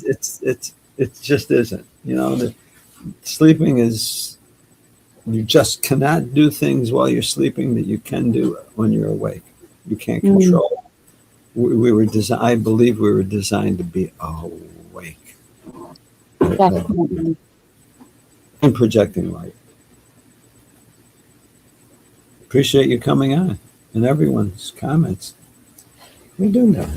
C: just isn't. Sleeping is, you just cannot do things while you're sleeping that you can do when you're awake. You can't control. We were designed. I believe we were designed to be awake.
H: Definitely.
C: And projecting light. Appreciate you coming on and everyone's comments. We do that.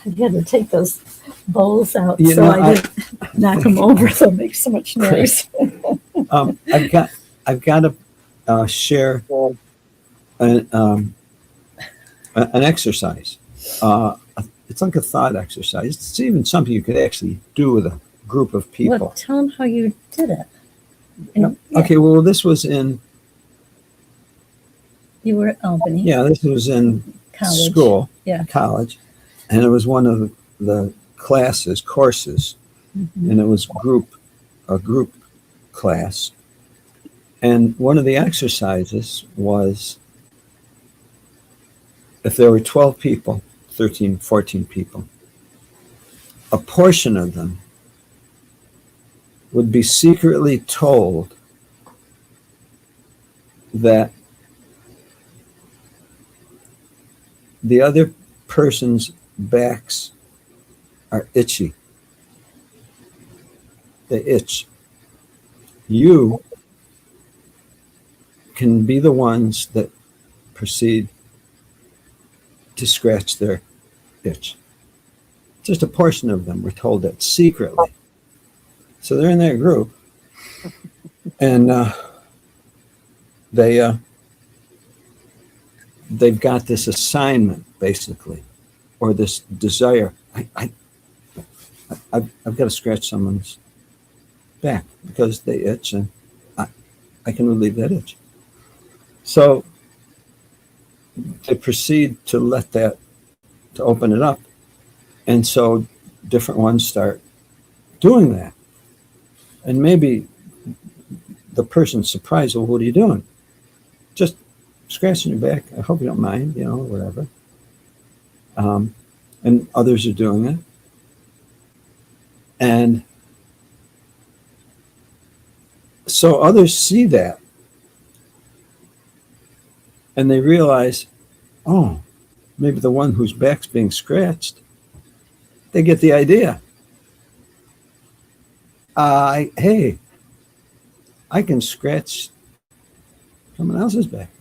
B: I had to take those bowls out I didn't knock them over. They'll make so much noise.
C: I've got to share an exercise. It's like a thought exercise. It's even something you could actually do with a group of people.
B: Well, tell them how you did it.
C: Okay, well, this was in...
B: You were at Albany.
C: Yeah, this was in
B: college.
C: School,
B: yeah,
C: college. And it was one of the courses, and it was a group class. And one of the exercises was, if there were 12 people, 13, 14 people, a portion of them would be secretly told that the other person's backs are itchy. They itch. You can be the ones that proceed to scratch their itch. Just a portion of them were told that secretly. So they're in that group, and they've got this assignment, basically, or this desire. I've got to scratch someone's back because they itch, and I can relieve that itch. So they proceed to to open it up, and so different ones start doing that. And maybe the person's surprised, well, what are you doing? Just scratching your back. I hope you don't mind, whatever. And others are doing it. And so others see that. And they realize, oh, maybe the one whose back's being scratched, they get the idea. Hey, I can scratch someone else's back.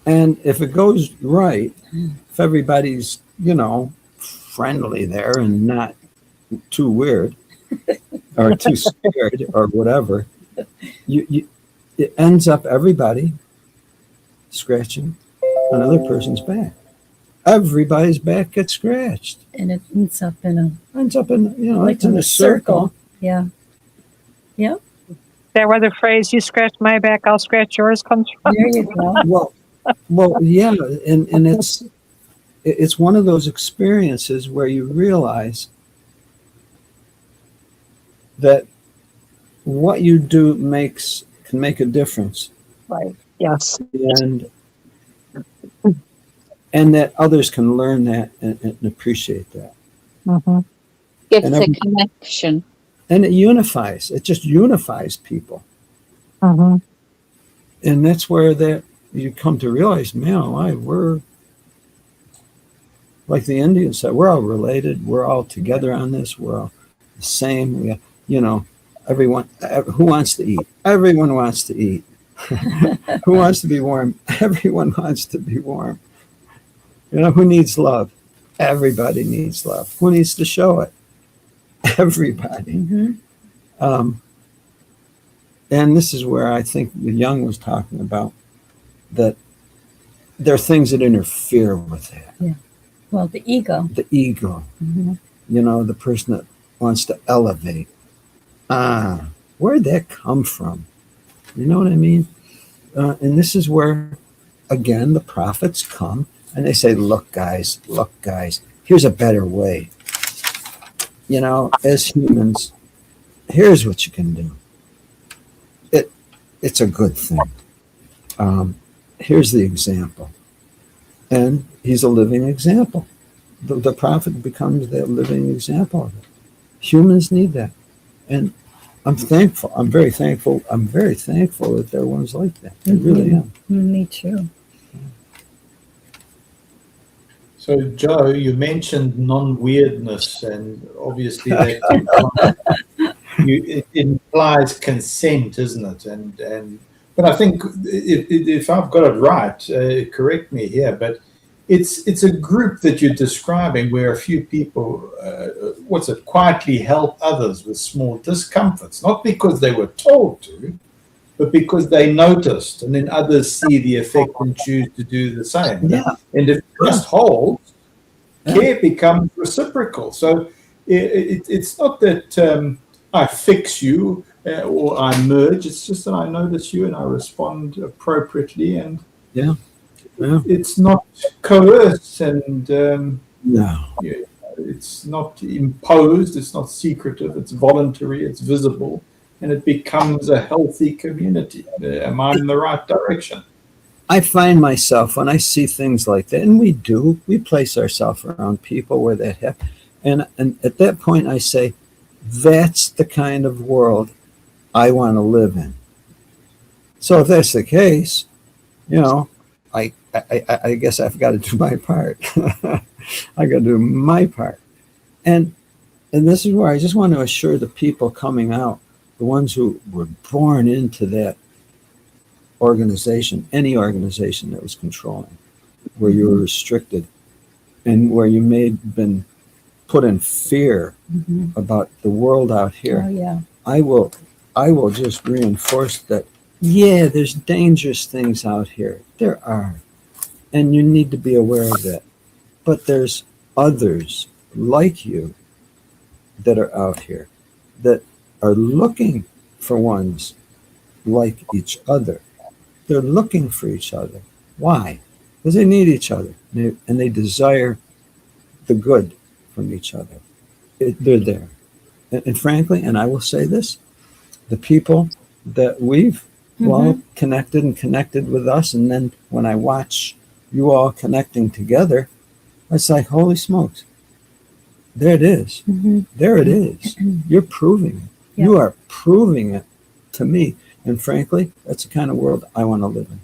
C: And if it goes right, if everybody's, friendly there and not too weird or too scared or whatever, it ends up everybody scratching another person's back. everybody's back gets scratched.
B: And it ends up in
C: Like
B: it's in a circle. Yeah. Yep.
G: Is that where the phrase "you scratch my back, I'll scratch yours" comes from?
B: There you go.
C: Well, yeah, and it's one of those experiences where you realize that what you do can make a difference,
G: Right. Yes.
C: and that others can learn that and appreciate that.
G: Mm-hmm.
H: Gives
C: And
H: a connection.
C: And it unifies. It just unifies people.
G: Mm-hmm.
C: And that's where that you come to realize, man alive, we're like the Indians said, we're all related. We're all together on this. We're all the same. Everyone who wants to eat. Everyone wants to eat. Who wants to be warm? Everyone wants to be warm. Who needs love? Everybody needs love. Who needs to show it? Everybody.
B: Mm-hmm.
C: And this is where I think Young was talking about that there are things that interfere with that.
B: Yeah. Well, the ego.
C: The ego.
B: Mm-hmm.
C: The person that wants to elevate. Where'd that come from? You know what I mean? And this is where, again, the prophets come and they say, look, guys, here's a better way. As humans, here's what you can do. It's a good thing. Here's the example. And he's a living example. The prophet becomes that living example of it. Humans need that. And I'm thankful. I'm very thankful. I'm very thankful that there are ones like that. I really am.
B: Me too.
F: So, Joe, you mentioned non-weirdness, and obviously that it implies consent, isn't it? But I think if I've got it right, correct me here, but it's a group that you're describing where a few people, quietly help others with small discomforts, not because they were told to, but because they noticed, and then others see the effect and choose to do the same.
C: Yeah.
F: And if trust holds, care becomes reciprocal. So it's not that I fix you or I merge. It's just that I notice you and I respond appropriately. And it's not coerced and
C: No.
F: it's not imposed. It's not secretive. It's voluntary. It's visible. And it becomes a healthy community. Am I in the right direction?
C: I find myself when I see things like that, and we place ourselves around people where that happens. And at that point I say, that's the kind of world I want to live in. So if that's the case, I guess I've got to do my part. I got to do my part. And this is where I just want to assure the people coming out, the ones who were born into that organization, any organization that was controlling, where you were restricted and where you may have been put in fear about the world out here.
B: Oh, yeah.
C: I will just reinforce that, there's dangerous things out here. There are. And you need to be aware of that. But there's others like you that are out here that are looking for ones like each other. They're looking for each other. Why? Because they need each other. And they desire the good from each other. They're there. And frankly, and I will say this, the people that we've connected with us, and then when I watch you all connecting together, it's like, holy smokes, there it is. There it is. You're proving it.
B: Yeah.
C: You are proving it to me. And frankly, that's the kind of world I want to live in.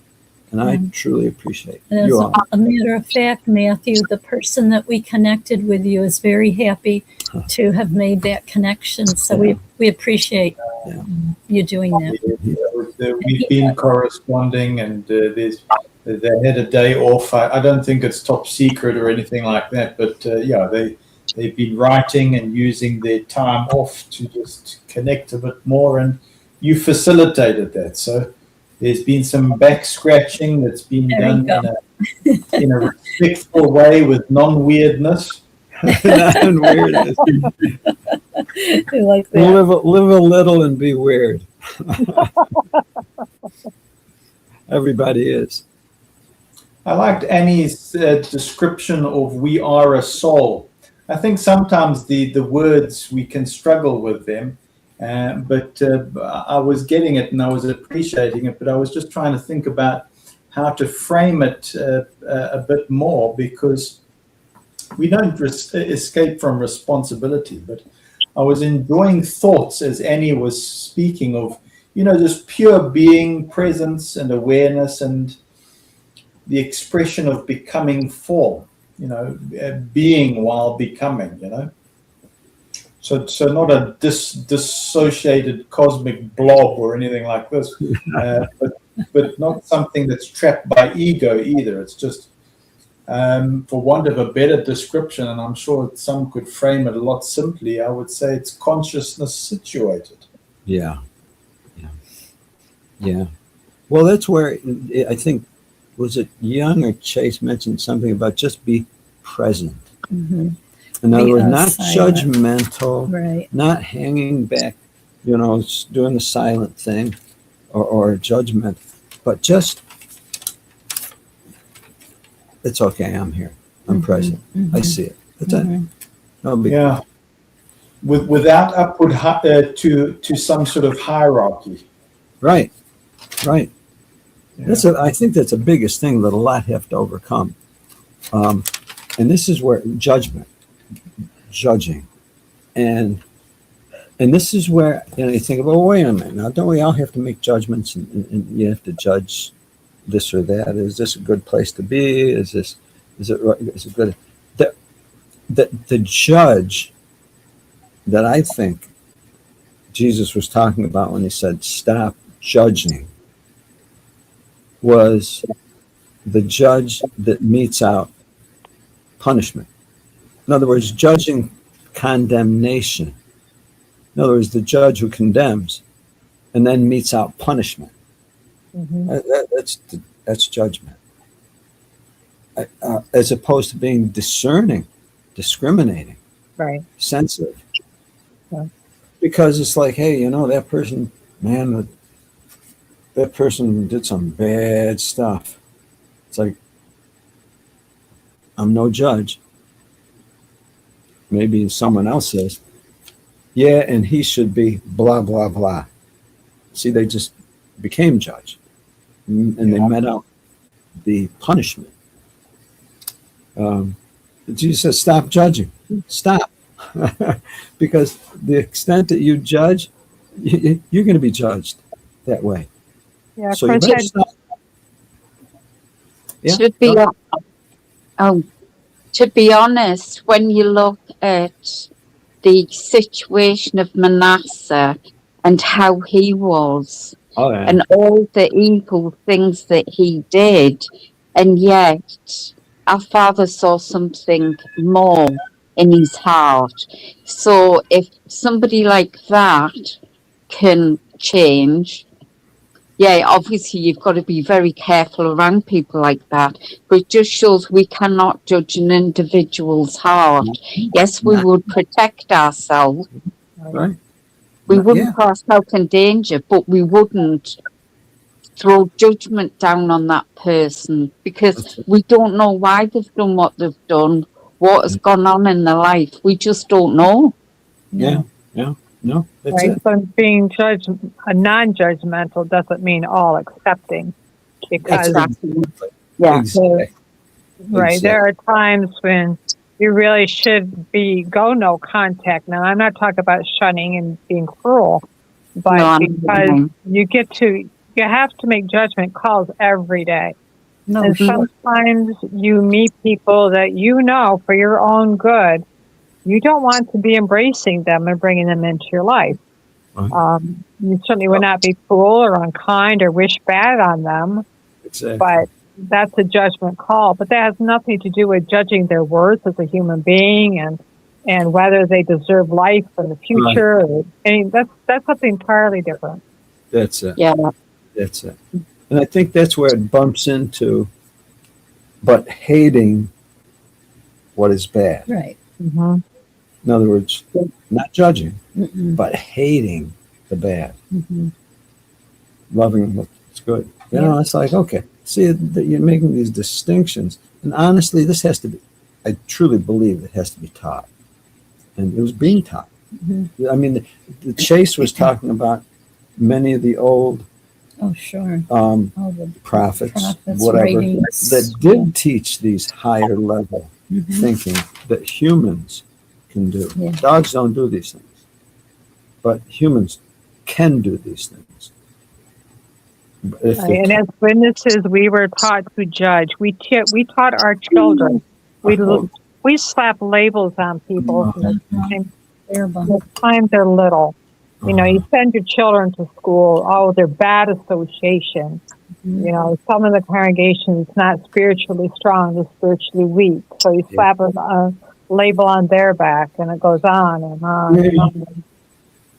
C: And I truly appreciate
B: And
C: you
B: as
C: all.
B: a matter of fact, Matthew, the person that we connected with you is very happy to have made that connection. So we appreciate you doing that.
F: We've been corresponding, and they had a day off. I don't think it's top secret or anything like that, but they've been writing and using their time off to just connect a bit more, and you facilitated that. So there's been some back scratching that's been done in a respectful way with non-weirdness.
C: Non-weirdness.
B: I like that.
C: Live a little and be weird. Everybody is.
F: I liked Annie's description of "we are a soul." I think sometimes the words we can struggle with them, but I was getting it and I was appreciating it. But I was just trying to think about how to frame it a bit more, because we don't escape from responsibility. But I was enjoying thoughts as Annie was speaking of, just pure being, presence and awareness, and the expression of becoming form, being while becoming, So not a dissociated cosmic blob or anything like this, but not something that's trapped by ego either. It's just, for want of a better description, and I'm sure some could frame it a lot simply, I would say it's consciousness situated.
C: Yeah. Well, that's where I think, was it Young or Chase mentioned something about just be present.
B: Mm-hmm.
C: In other words, not
B: silent.
C: judgmental,
B: Right.
C: not hanging back, doing the silent thing or judgment, but just, it's okay, I'm here, I'm present, I see it. That's it. No big deal.
F: Without upward to some sort of hierarchy.
C: Right.
F: Yeah.
C: I think that's the biggest thing that a lot have to overcome. And this is where judging. And this is where, you think about, wait a minute, now don't we all have to make judgments and you have to judge this or that? Is this a good place to be? Is it good? The judge that I think Jesus was talking about when he said, stop judging, was the judge that metes out punishment. In other words, judging condemnation. In other words, the judge who condemns and then metes out punishment. That's judgment. As opposed to being discerning, discriminating,
G: Right.
C: sensitive.
G: Yeah.
C: Because it's like, hey, that person, man, that person did some bad stuff. It's like, I'm no judge. Maybe someone else says, yeah, and he should be blah, blah, blah. See, they just became judge. And they met out the punishment. Jesus says, stop judging. Stop. Because the extent that you judge, you're going to be judged that way.
G: Yeah,
C: So you better stop. Yeah.
H: To be honest, when you look at the situation of Manasseh and how he was, and all the evil things that he did, and yet our Father saw something more in his heart. So if somebody like that can change, obviously you've got to be very careful around people like that, but it just shows we cannot judge an individual's heart. Yes, we would protect ourselves.
C: Right.
H: We wouldn't put ourselves in danger, but we wouldn't throw judgment down on that person, because we don't know why they've done what they've done, what has gone on in their life. We just don't know.
C: No, that's
G: Right.
C: it.
G: So being non-judgmental doesn't mean all accepting, because
C: Exactly.
G: right, there are times when you really should go no contact. Now, I'm not talking about shunning and being cruel, but because you have to make judgment calls every day. And sometimes you meet people that for your own good, you don't want to be embracing them and bringing them into your life.
C: Right.
G: You certainly would not be cruel or unkind or wish bad on them.
C: Exactly.
G: But that's a judgment call. But that has nothing to do with judging their worth as a human being and whether they deserve life in the future. Right. That's something entirely different.
C: That's it.
H: Yeah.
C: That's it. And I think that's where it bumps into but hating what is bad.
B: Right.
G: Mm-hmm.
C: In other words, not judging,
B: Mm-mm.
C: but hating the bad,
B: Mhm.
C: loving what's good. You
B: Yeah.
C: know, it's like, okay, see that you're making these distinctions. And honestly, this has to be, I truly believe it has to be taught. And it was being taught.
B: Mhm.
C: I mean, the Chase was talking about many of the old
B: Oh, sure. All the
C: prophets, whatever,
B: writings.
C: that did teach these higher level
B: Mhm.
C: thinking that humans can do.
B: Yeah.
C: Dogs don't do these things, but humans can do these things. If they
G: And as witnesses, we were taught to judge. We taught our children. We slap labels on people from the time they're little. You know, you send your children to school. Oh, they're bad association.
B: Mhm.
G: You know, some of the congregation is not spiritually strong; they're spiritually weak. So you slap a label on their back, and it goes on and on and on.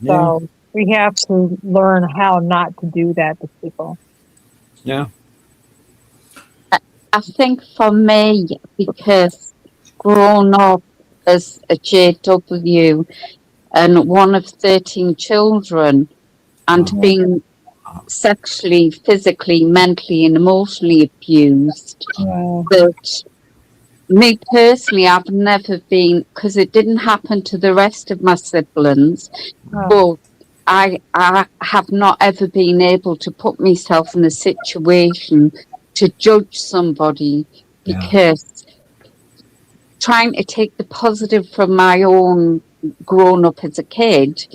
C: Yeah.
G: So we have to learn how not to do that to people.
C: Yeah.
H: I think for me, because growing up as a JW and one of 13 children and
C: Wow.
H: being sexually, physically, mentally and emotionally abused,
B: Wow.
H: that me personally, I've never been, because it didn't happen to the rest of my siblings, but I have not ever been able to put myself in a situation to judge somebody, because trying to take the positive from my own growing up as a kid,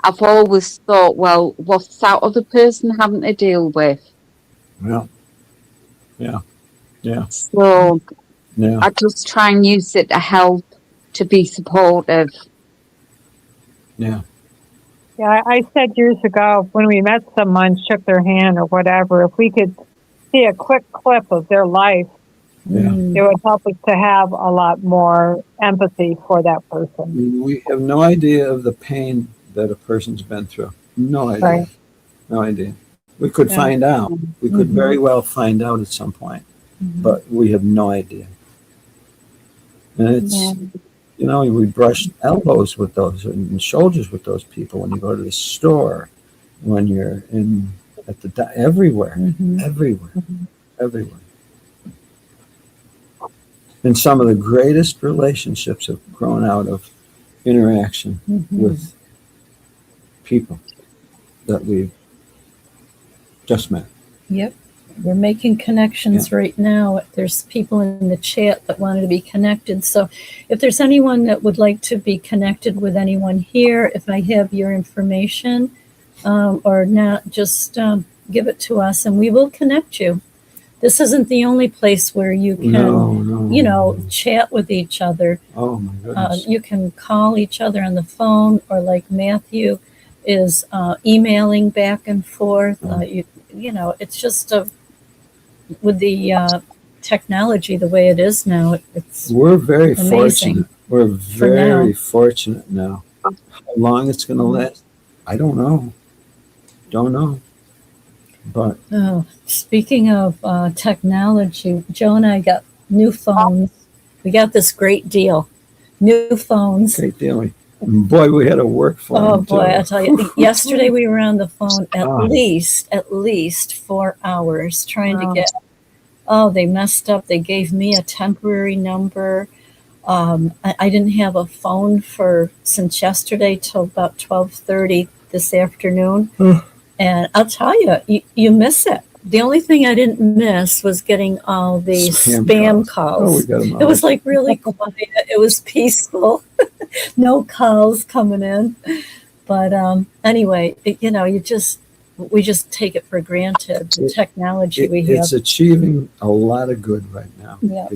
H: I've always thought, well, what's that other person having to deal with?
C: Yeah. Yeah. Yeah.
H: So
C: Yeah.
H: I just try and use it to help, to be supportive.
C: Yeah.
G: Yeah, I said years ago when we met someone, shook their hand or whatever, if we could see a quick clip of their life,
C: Yeah.
G: it would help us to have a lot more empathy for that person.
C: We have no idea of the pain that a person's been through. No idea.
G: Right.
C: No idea. We could
G: Yeah.
C: find out. We could very well find out at some point, but we have no idea. And it's, you know, we brush elbows with those and shoulders with those people when you go to the store, when you're in at the everywhere, everywhere, everywhere. And some of the greatest relationships have grown out of interaction with people that we've just met.
B: Yep. We're making connections right now. There's people in the chat that wanted to be connected. So if there's anyone that would like to be connected with anyone here, if I have your information or not, just give it to us and we will connect you. This isn't the only place where you can, you know, chat with each other.
C: Oh my goodness.
B: You can call each other on the phone, or like Matthew is emailing back and forth. You know, it's just with the technology the way it is now.
C: We're very
B: amazing.
C: fortunate. We're very fortunate now. How long it's going to last, I don't know. Don't know. But
B: speaking of technology, Joe and I got new phones. We got this great deal. New phones.
C: Great deal. And boy, we had to work for them.
B: Oh boy, I tell you, yesterday we were on the phone at least 4 hours trying to get. Oh, they messed up. They gave me a temporary number. I didn't have a phone since yesterday till about 12:30 this afternoon. And I'll tell you, you miss it. The only thing I didn't miss was getting all the spam calls.
C: Oh, we got them all.
B: It was like really quiet. It was peaceful. No calls coming in. But anyway, you know, we just take it for granted. The technology we have.
C: It's achieving a lot of good right now.
B: Yeah,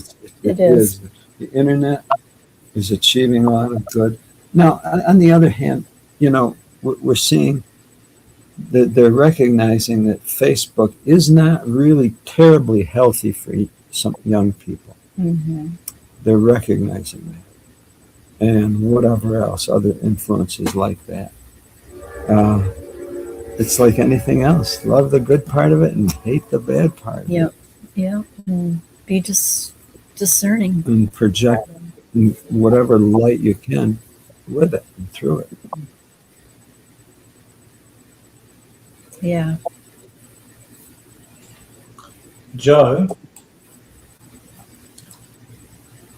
C: it is. The internet is achieving a lot of good. Now, on the other hand, you know, we're seeing that they're recognizing that Facebook is not really terribly healthy for some young people. They're recognizing that. And whatever else, other influences like that. It's like anything else. Love the good part of it and hate the bad part.
B: Yeah. And be just discerning.
C: and project whatever light you can with it and through it.
B: Yeah.
F: Joe,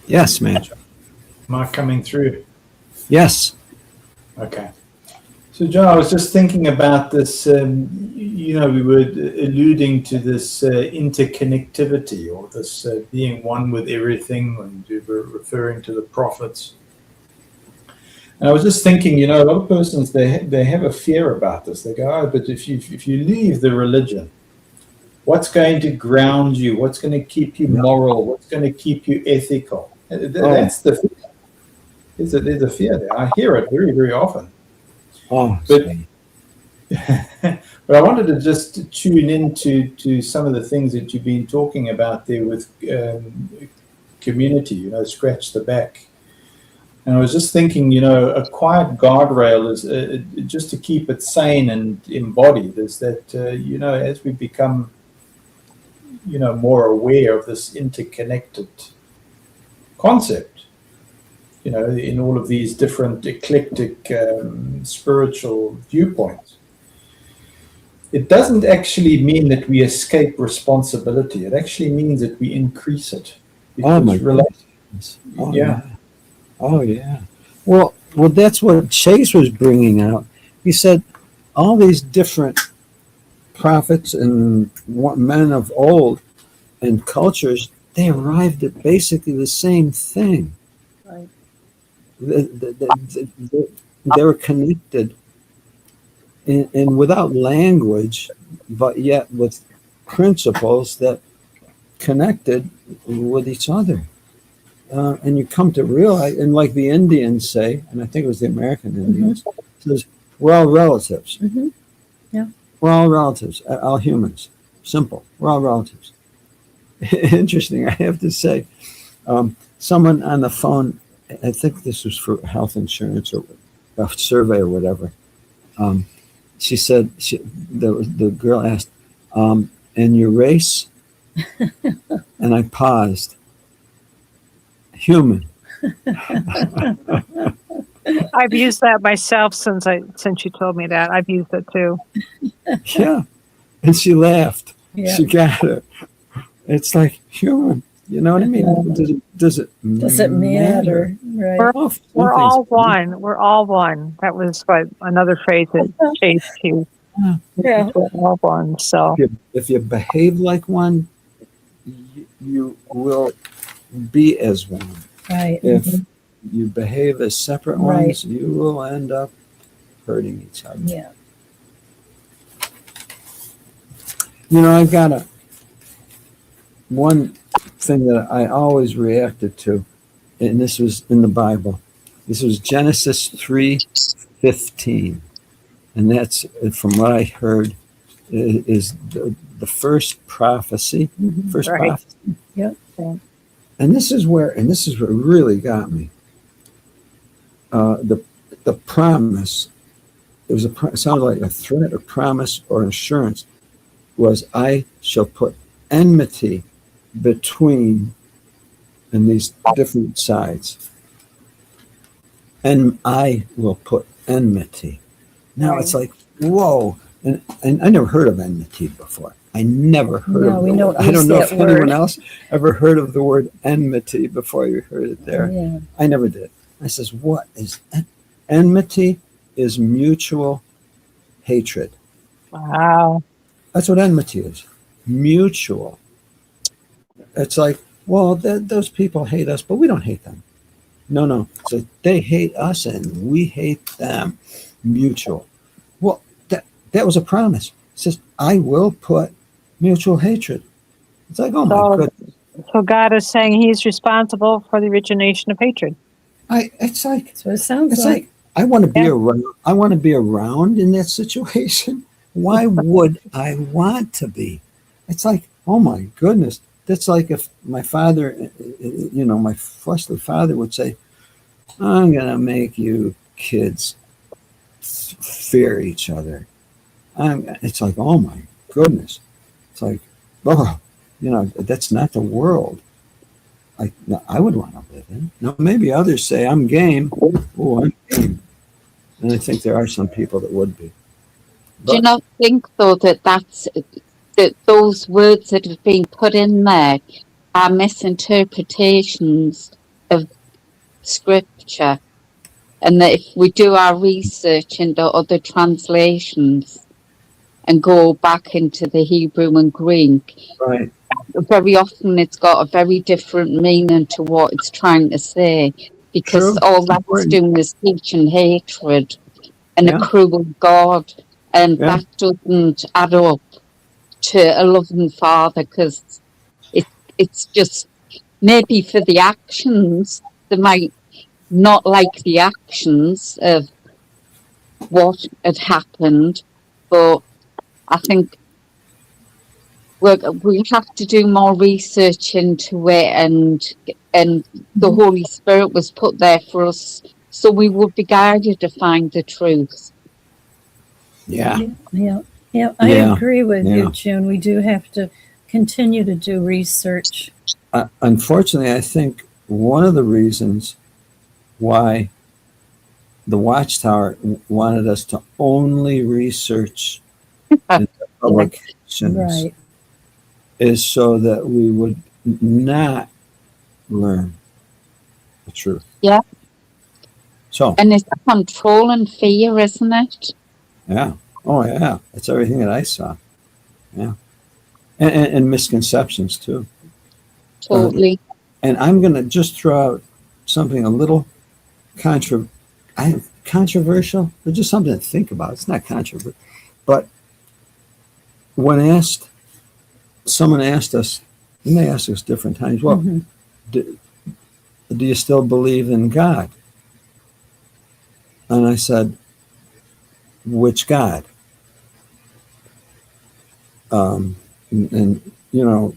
C: Yes, man.
F: am I coming through?
C: Yes.
F: Okay. So, Joe, I was just thinking about this. We were alluding to this interconnectivity, or this being one with everything, and you were referring to the prophets. And I was just thinking, a lot of persons, they have a fear about this. They go, oh, but if you leave the religion, what's going to ground you? What's going to keep you moral? What's going to keep you ethical? That's the fear. There's a fear there. I hear it very, very often.
C: Oh,
F: but I wanted to just tune into some of the things that you've been talking about there with community, scratch the back. And I was just thinking, a quiet guardrail is just to keep it sane and embodied, is that, as we become, more aware of this interconnected concept, in all of these different eclectic spiritual viewpoints. It doesn't actually mean that we escape responsibility. It actually means that we increase it.
C: Oh my goodness. Oh, yeah. Oh yeah. Well, that's what Chase was bringing out. He said all these different prophets and men of old and cultures, they arrived at basically the same thing.
B: Right.
C: They were connected and without language, but yet with principles that connected with each other. And you come to realize, and like the Indians say, and I think it was the American Indians, says, we're all relatives.
B: Mm-hmm. Yeah.
C: We're all relatives, all humans. Simple. We're all relatives. Interesting, I have to say. Someone on the phone, I think this was for health insurance or a survey or whatever. She said, the girl asked, and your race? And I paused. Human.
G: I've used that myself since you told me that. I've used it too.
C: Yeah. And she laughed.
B: Yeah.
C: She got it. It's like human. You know what I mean? Does it
B: matter? Right.
G: We're all one. We're all one. That was another phrase that Chase used.
B: Yeah.
G: We're all one. So
C: if you behave like one, you will be as one.
B: Right.
C: If you behave as separate ones, you will end up hurting each other.
B: Yeah.
C: I've got one thing that I always reacted to, and this was in the Bible. This was Genesis 3:15, and that's, from what I heard, is the first prophecy. First prophecy.
B: Yep.
C: And this is what really got me. The promise, it sounded like a threat, a promise, or assurance, was, I shall put enmity between, and these different sides, and I will put enmity. Now it's like, whoa, and I never heard of enmity before. I never heard of the word. I don't know if anyone else ever heard of the word enmity before you heard it there.
B: Yeah.
C: I never did. I says, what is enmity? Is mutual hatred.
G: wow.
C: That's what enmity is. Mutual. It's like, well, those people hate us, but we don't hate them. No. So they hate us and we hate them. Mutual. Well, that was a promise. It says, I will put mutual hatred. It's like, oh my goodness.
G: So God is saying He's responsible for the origination of hatred.
C: It's like,
B: That's what it sounds like.
C: I want to be around. I want to be around in that situation. Why would I want to be? It's like, oh my goodness. That's like if my father, my fleshly father would say, I'm going to make you kids fear each other. It's like, oh my goodness. It's like, oh, that's not the world. I would want to live in. Now, maybe others say, I'm game. Oh, I'm game. And I think there are some people that would be.
H: Do you
C: But,
H: not think, though, that those words that have been put in there are misinterpretations of scripture, and that if we do our research into other translations and go back into the Hebrew and Greek,
C: right.
H: very often it's got a very different meaning to what it's trying to say, because
C: True.
H: all that's
C: Important.
H: doing is teaching hatred and
C: Yeah.
H: a cruel God, and
C: Yeah.
H: that doesn't add up to a loving father, because it's just maybe for the actions they might not like the actions of what had happened, but I think we have to do more research into it, and the Holy Spirit was put there for us so we would be guided to find the truth.
C: Yeah.
B: Yeah, I agree with you, June. We do have to continue to do research.
C: Unfortunately, I think one of the reasons why the Watchtower wanted us to only research in publications
B: Right.
C: is so that we would not learn the truth.
H: Yeah.
C: So,
H: And it's control and fear, isn't it?
C: yeah. Oh, yeah. That's everything that I saw. Yeah. And misconceptions, too.
H: Totally.
C: And I'm going to just throw out something a little controversial, but just something to think about. It's not controversial. But when someone asked us, and they asked us different times, well, do you still believe in God? And I said, which God? And you know,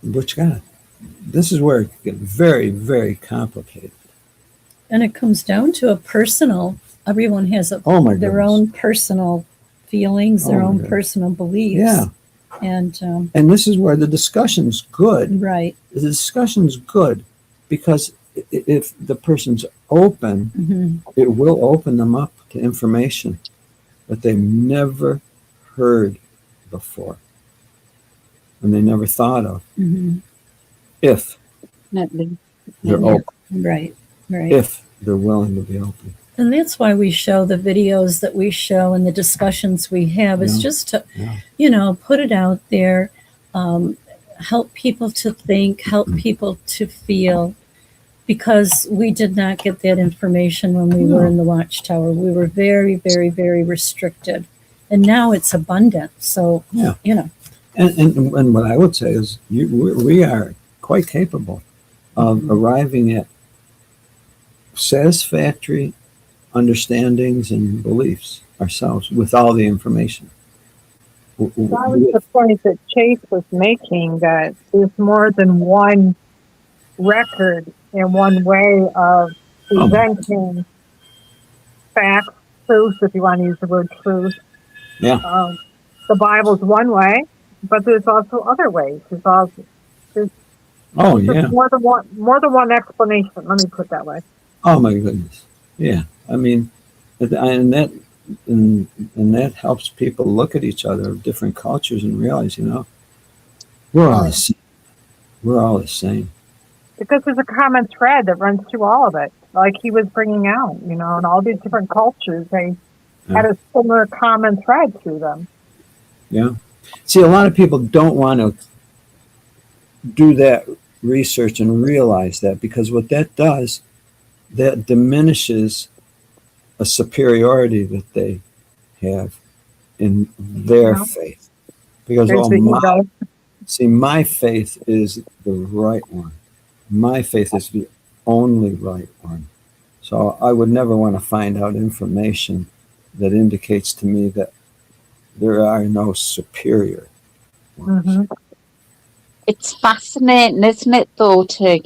C: which God? This is where it gets very, very complicated.
B: And it comes down to a personal, everyone has their own personal feelings, their own personal beliefs.
C: Yeah.
B: And
C: this is where the discussion's good.
B: Right.
C: The discussion's good because if the person's open, it will open them up to information that they never heard before and they never thought of. If they're open.
B: Right.
C: If they're willing to be open.
B: And that's why we show the videos that we show and the discussions we have is just to, put it out there, help people to think, help people to feel, because we did not get that information when we were in the Watchtower. We were very, very, very restricted. And now it's abundant. So,
C: And what I would say is we are quite capable of arriving at satisfactory understandings and beliefs ourselves with all the information.
G: That was the point that Chase was making, that there's more than one record and one way of presenting facts, truth, if you want to use the word truth.
C: Yeah.
G: The Bible's one way, but there's also other ways. There's more than one explanation. Let me put it that way.
C: Oh my goodness. Yeah. I mean, and that helps people look at each other of different cultures and realize, we're all the same. We're all the same.
G: Because there's a common thread that runs through all of it, like he was bringing out, and all these different cultures, they had a similar common thread through them.
C: Yeah. See, a lot of people don't want to do that research and realize that, because what that does, that diminishes a superiority that they have in their faith. Because my faith is the right one. My faith is the only right one. So I would never want to find out information that indicates to me that there are no superior ones.
H: It's fascinating, isn't it, though, to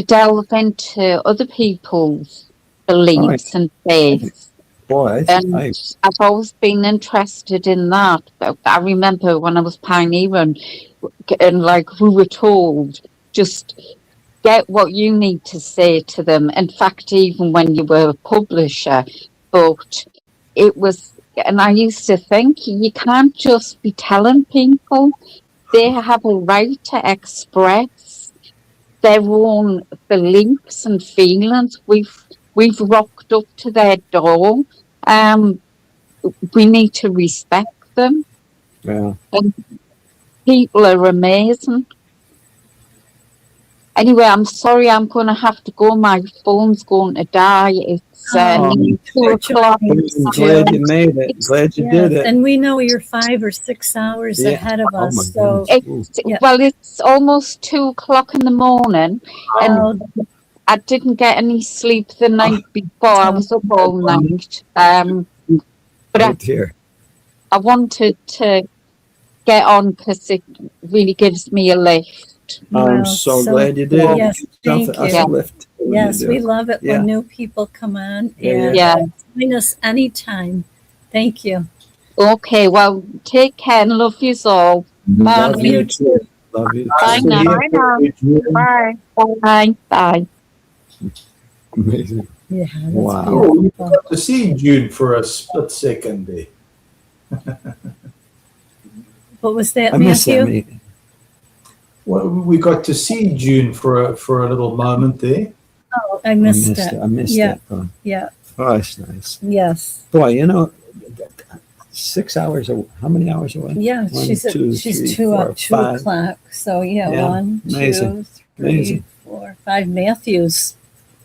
H: delve into other people's beliefs and faiths.
C: Boy,
H: I've always been interested in that. I remember when I was pioneering, and like we were told, just get what you need to say to them. In fact, even when you were a publisher, but it was, and I used to think you can't just be telling people. They have a right to express their own beliefs and feelings. We've rocked up to their door. We need to respect them.
C: Yeah.
H: And people are amazing. Anyway, I'm sorry, I'm going to have to go. My phone's going to die. It's nearly 2:00.
C: I'm glad you made it. Glad you did it.
B: And we know you're 5 or 6 hours
C: Yeah.
B: ahead of
C: Oh,
B: us.
C: my
B: So
C: goodness.
H: It's,
B: Yeah.
H: Well, it's almost 2:00 in the morning, and I didn't get any sleep the night before. I was up all night. But
C: Right here.
H: I wanted to get on because it really gives me a lift.
C: I'm so glad you did.
B: Yes,
C: Something
B: thank
C: us
B: you.
C: a lift when
B: Yes,
C: you do
B: we
C: it.
B: love it
C: Yeah.
B: when new people come on. And
H: Yeah.
B: join us anytime. Thank you.
H: Okay, well, take care and love you all. Bye.
C: Love you too. Love you
H: Bye
C: too.
H: now.
F: Bye now.
G: Bye.
H: Bye. Bye.
C: Amazing.
B: Yeah, that's
C: Wow.
F: Oh, we
B: beautiful.
F: got to see June for a split second there.
B: What was that,
C: I missed that
B: Matthew?
C: meeting.
F: Well, we got to see June for a little moment there.
B: Oh, I missed it.
C: I missed
B: Yeah,
C: that. Oh,
B: yeah,
C: oh, that's nice.
B: yes.
C: Boy, 6 hours. How many hours away?
B: Yeah,
C: One,
B: she's
C: two,
B: she's
C: three,
B: 2
C: four,
B: 2
C: 5.
B: o'clock. So yeah,
C: Yeah,
B: 1,
C: amazing,
B: 2, 3,
C: amazing.
B: 4, 5 Matthews.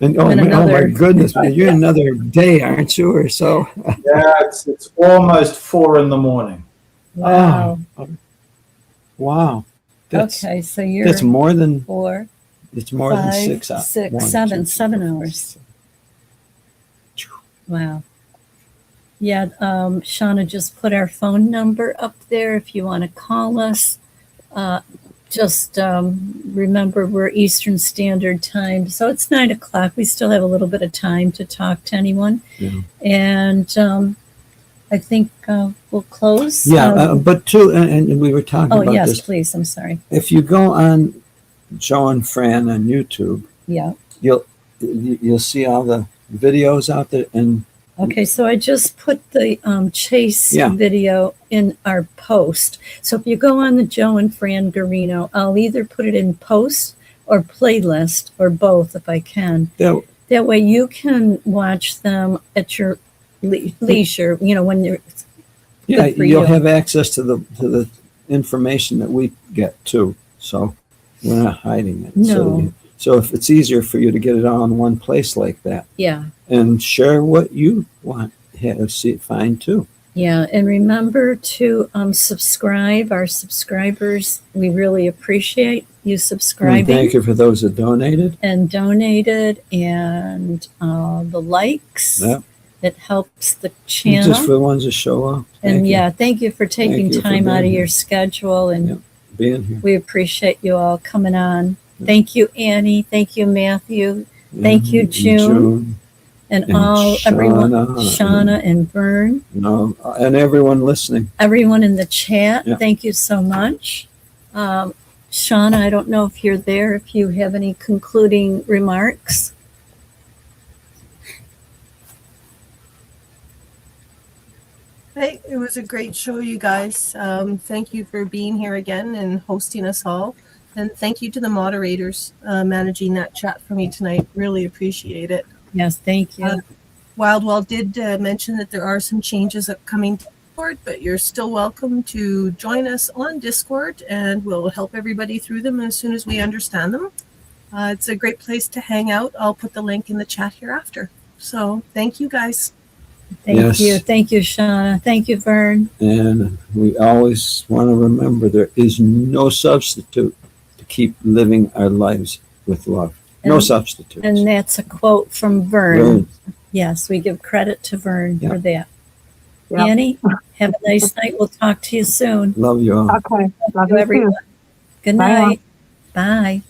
C: And
B: And
C: oh
B: another-
C: my goodness, man, you're another day, aren't you? Or so.
F: Yeah, it's almost 4 in the morning.
B: Wow.
C: Oh, wow.
B: Okay, so you're
C: That's more than
B: 4,
C: it's more than
B: 5,
C: 6 hours.
B: 6,
C: 1,
B: 7,
C: 2, 3,
B: 7
C: 4,
B: hours. Wow. Yeah, Shauna just put our phone number up there if you want to call us. Just remember we're Eastern Standard Time, so it's 9 o'clock. We still have a little bit of time to talk to anyone.
C: Yeah.
B: And I think we'll close.
C: Yeah, but too, and we were talking
B: Oh,
C: about
B: yes,
C: this.
B: please. I'm sorry.
C: If you go on Joe and Fran on YouTube,
B: Yeah.
C: you'll see all the videos out there, and
B: Okay, so I just put the Chase
C: Yeah.
B: video in our post. So if you go on the Joe and Fran Garino, I'll either put it in post or playlist or both if I can.
C: they'll-
B: That way you can watch them at your leisure, when you're
C: yeah,
B: Good for
C: you'll
B: you.
C: have access to the information that we get too. So we're not hiding it.
B: No.
C: So if it's easier for you to get it all in one place like that,
B: Yeah.
C: and share what you want, see it fine too.
B: Yeah. And remember to subscribe. Our subscribers, we really appreciate you
C: And
B: subscribing
C: thank you for those that donated.
B: and donated and the likes.
C: Yeah.
B: It helps the
C: Just
B: channel.
C: for the ones that show up.
B: And
C: Thank you
B: yeah, thank you for taking
C: you for
B: time out
C: being
B: of your
C: here.
B: schedule. And
C: Yeah. being here.
B: we appreciate you all coming on. Thank you, Annie. Thank you, Matthew. Thank you,
C: And
B: June. And everyone, Shauna and Vern,
C: and everyone listening.
B: everyone in the chat.
C: Yeah.
B: Thank you so much. Shauna, I don't know if you're there, if you have any concluding remarks.
I: Hey, it was a great show, you guys. Thank you for being here again and hosting us all. And thank you to the moderators managing that chat for me tonight. Really appreciate it.
B: Yes, thank you.
I: Wildwell did mention that there are some changes upcoming to Discord, but you're still welcome to join us on Discord and we'll help everybody through them as soon as we understand them. It's a great place to hang out. I'll put the link in the chat hereafter. So thank you guys.
B: Thank
C: Yes.
B: you. Thank you, Shauna. Thank you, Vern.
C: And we always want to remember there is no substitute to keep living our lives with love. No
B: And-
C: substitute.
B: And that's a quote from Vern. Yes, we give credit to Vern
C: Yeah.
B: for that.
G: Yeah.
B: Annie, have a nice night. We'll talk to you soon.
C: Love you all.
G: Okay. Love
B: Thank you,
G: you too.
B: everyone. Good
G: Bye now.
B: night. Bye.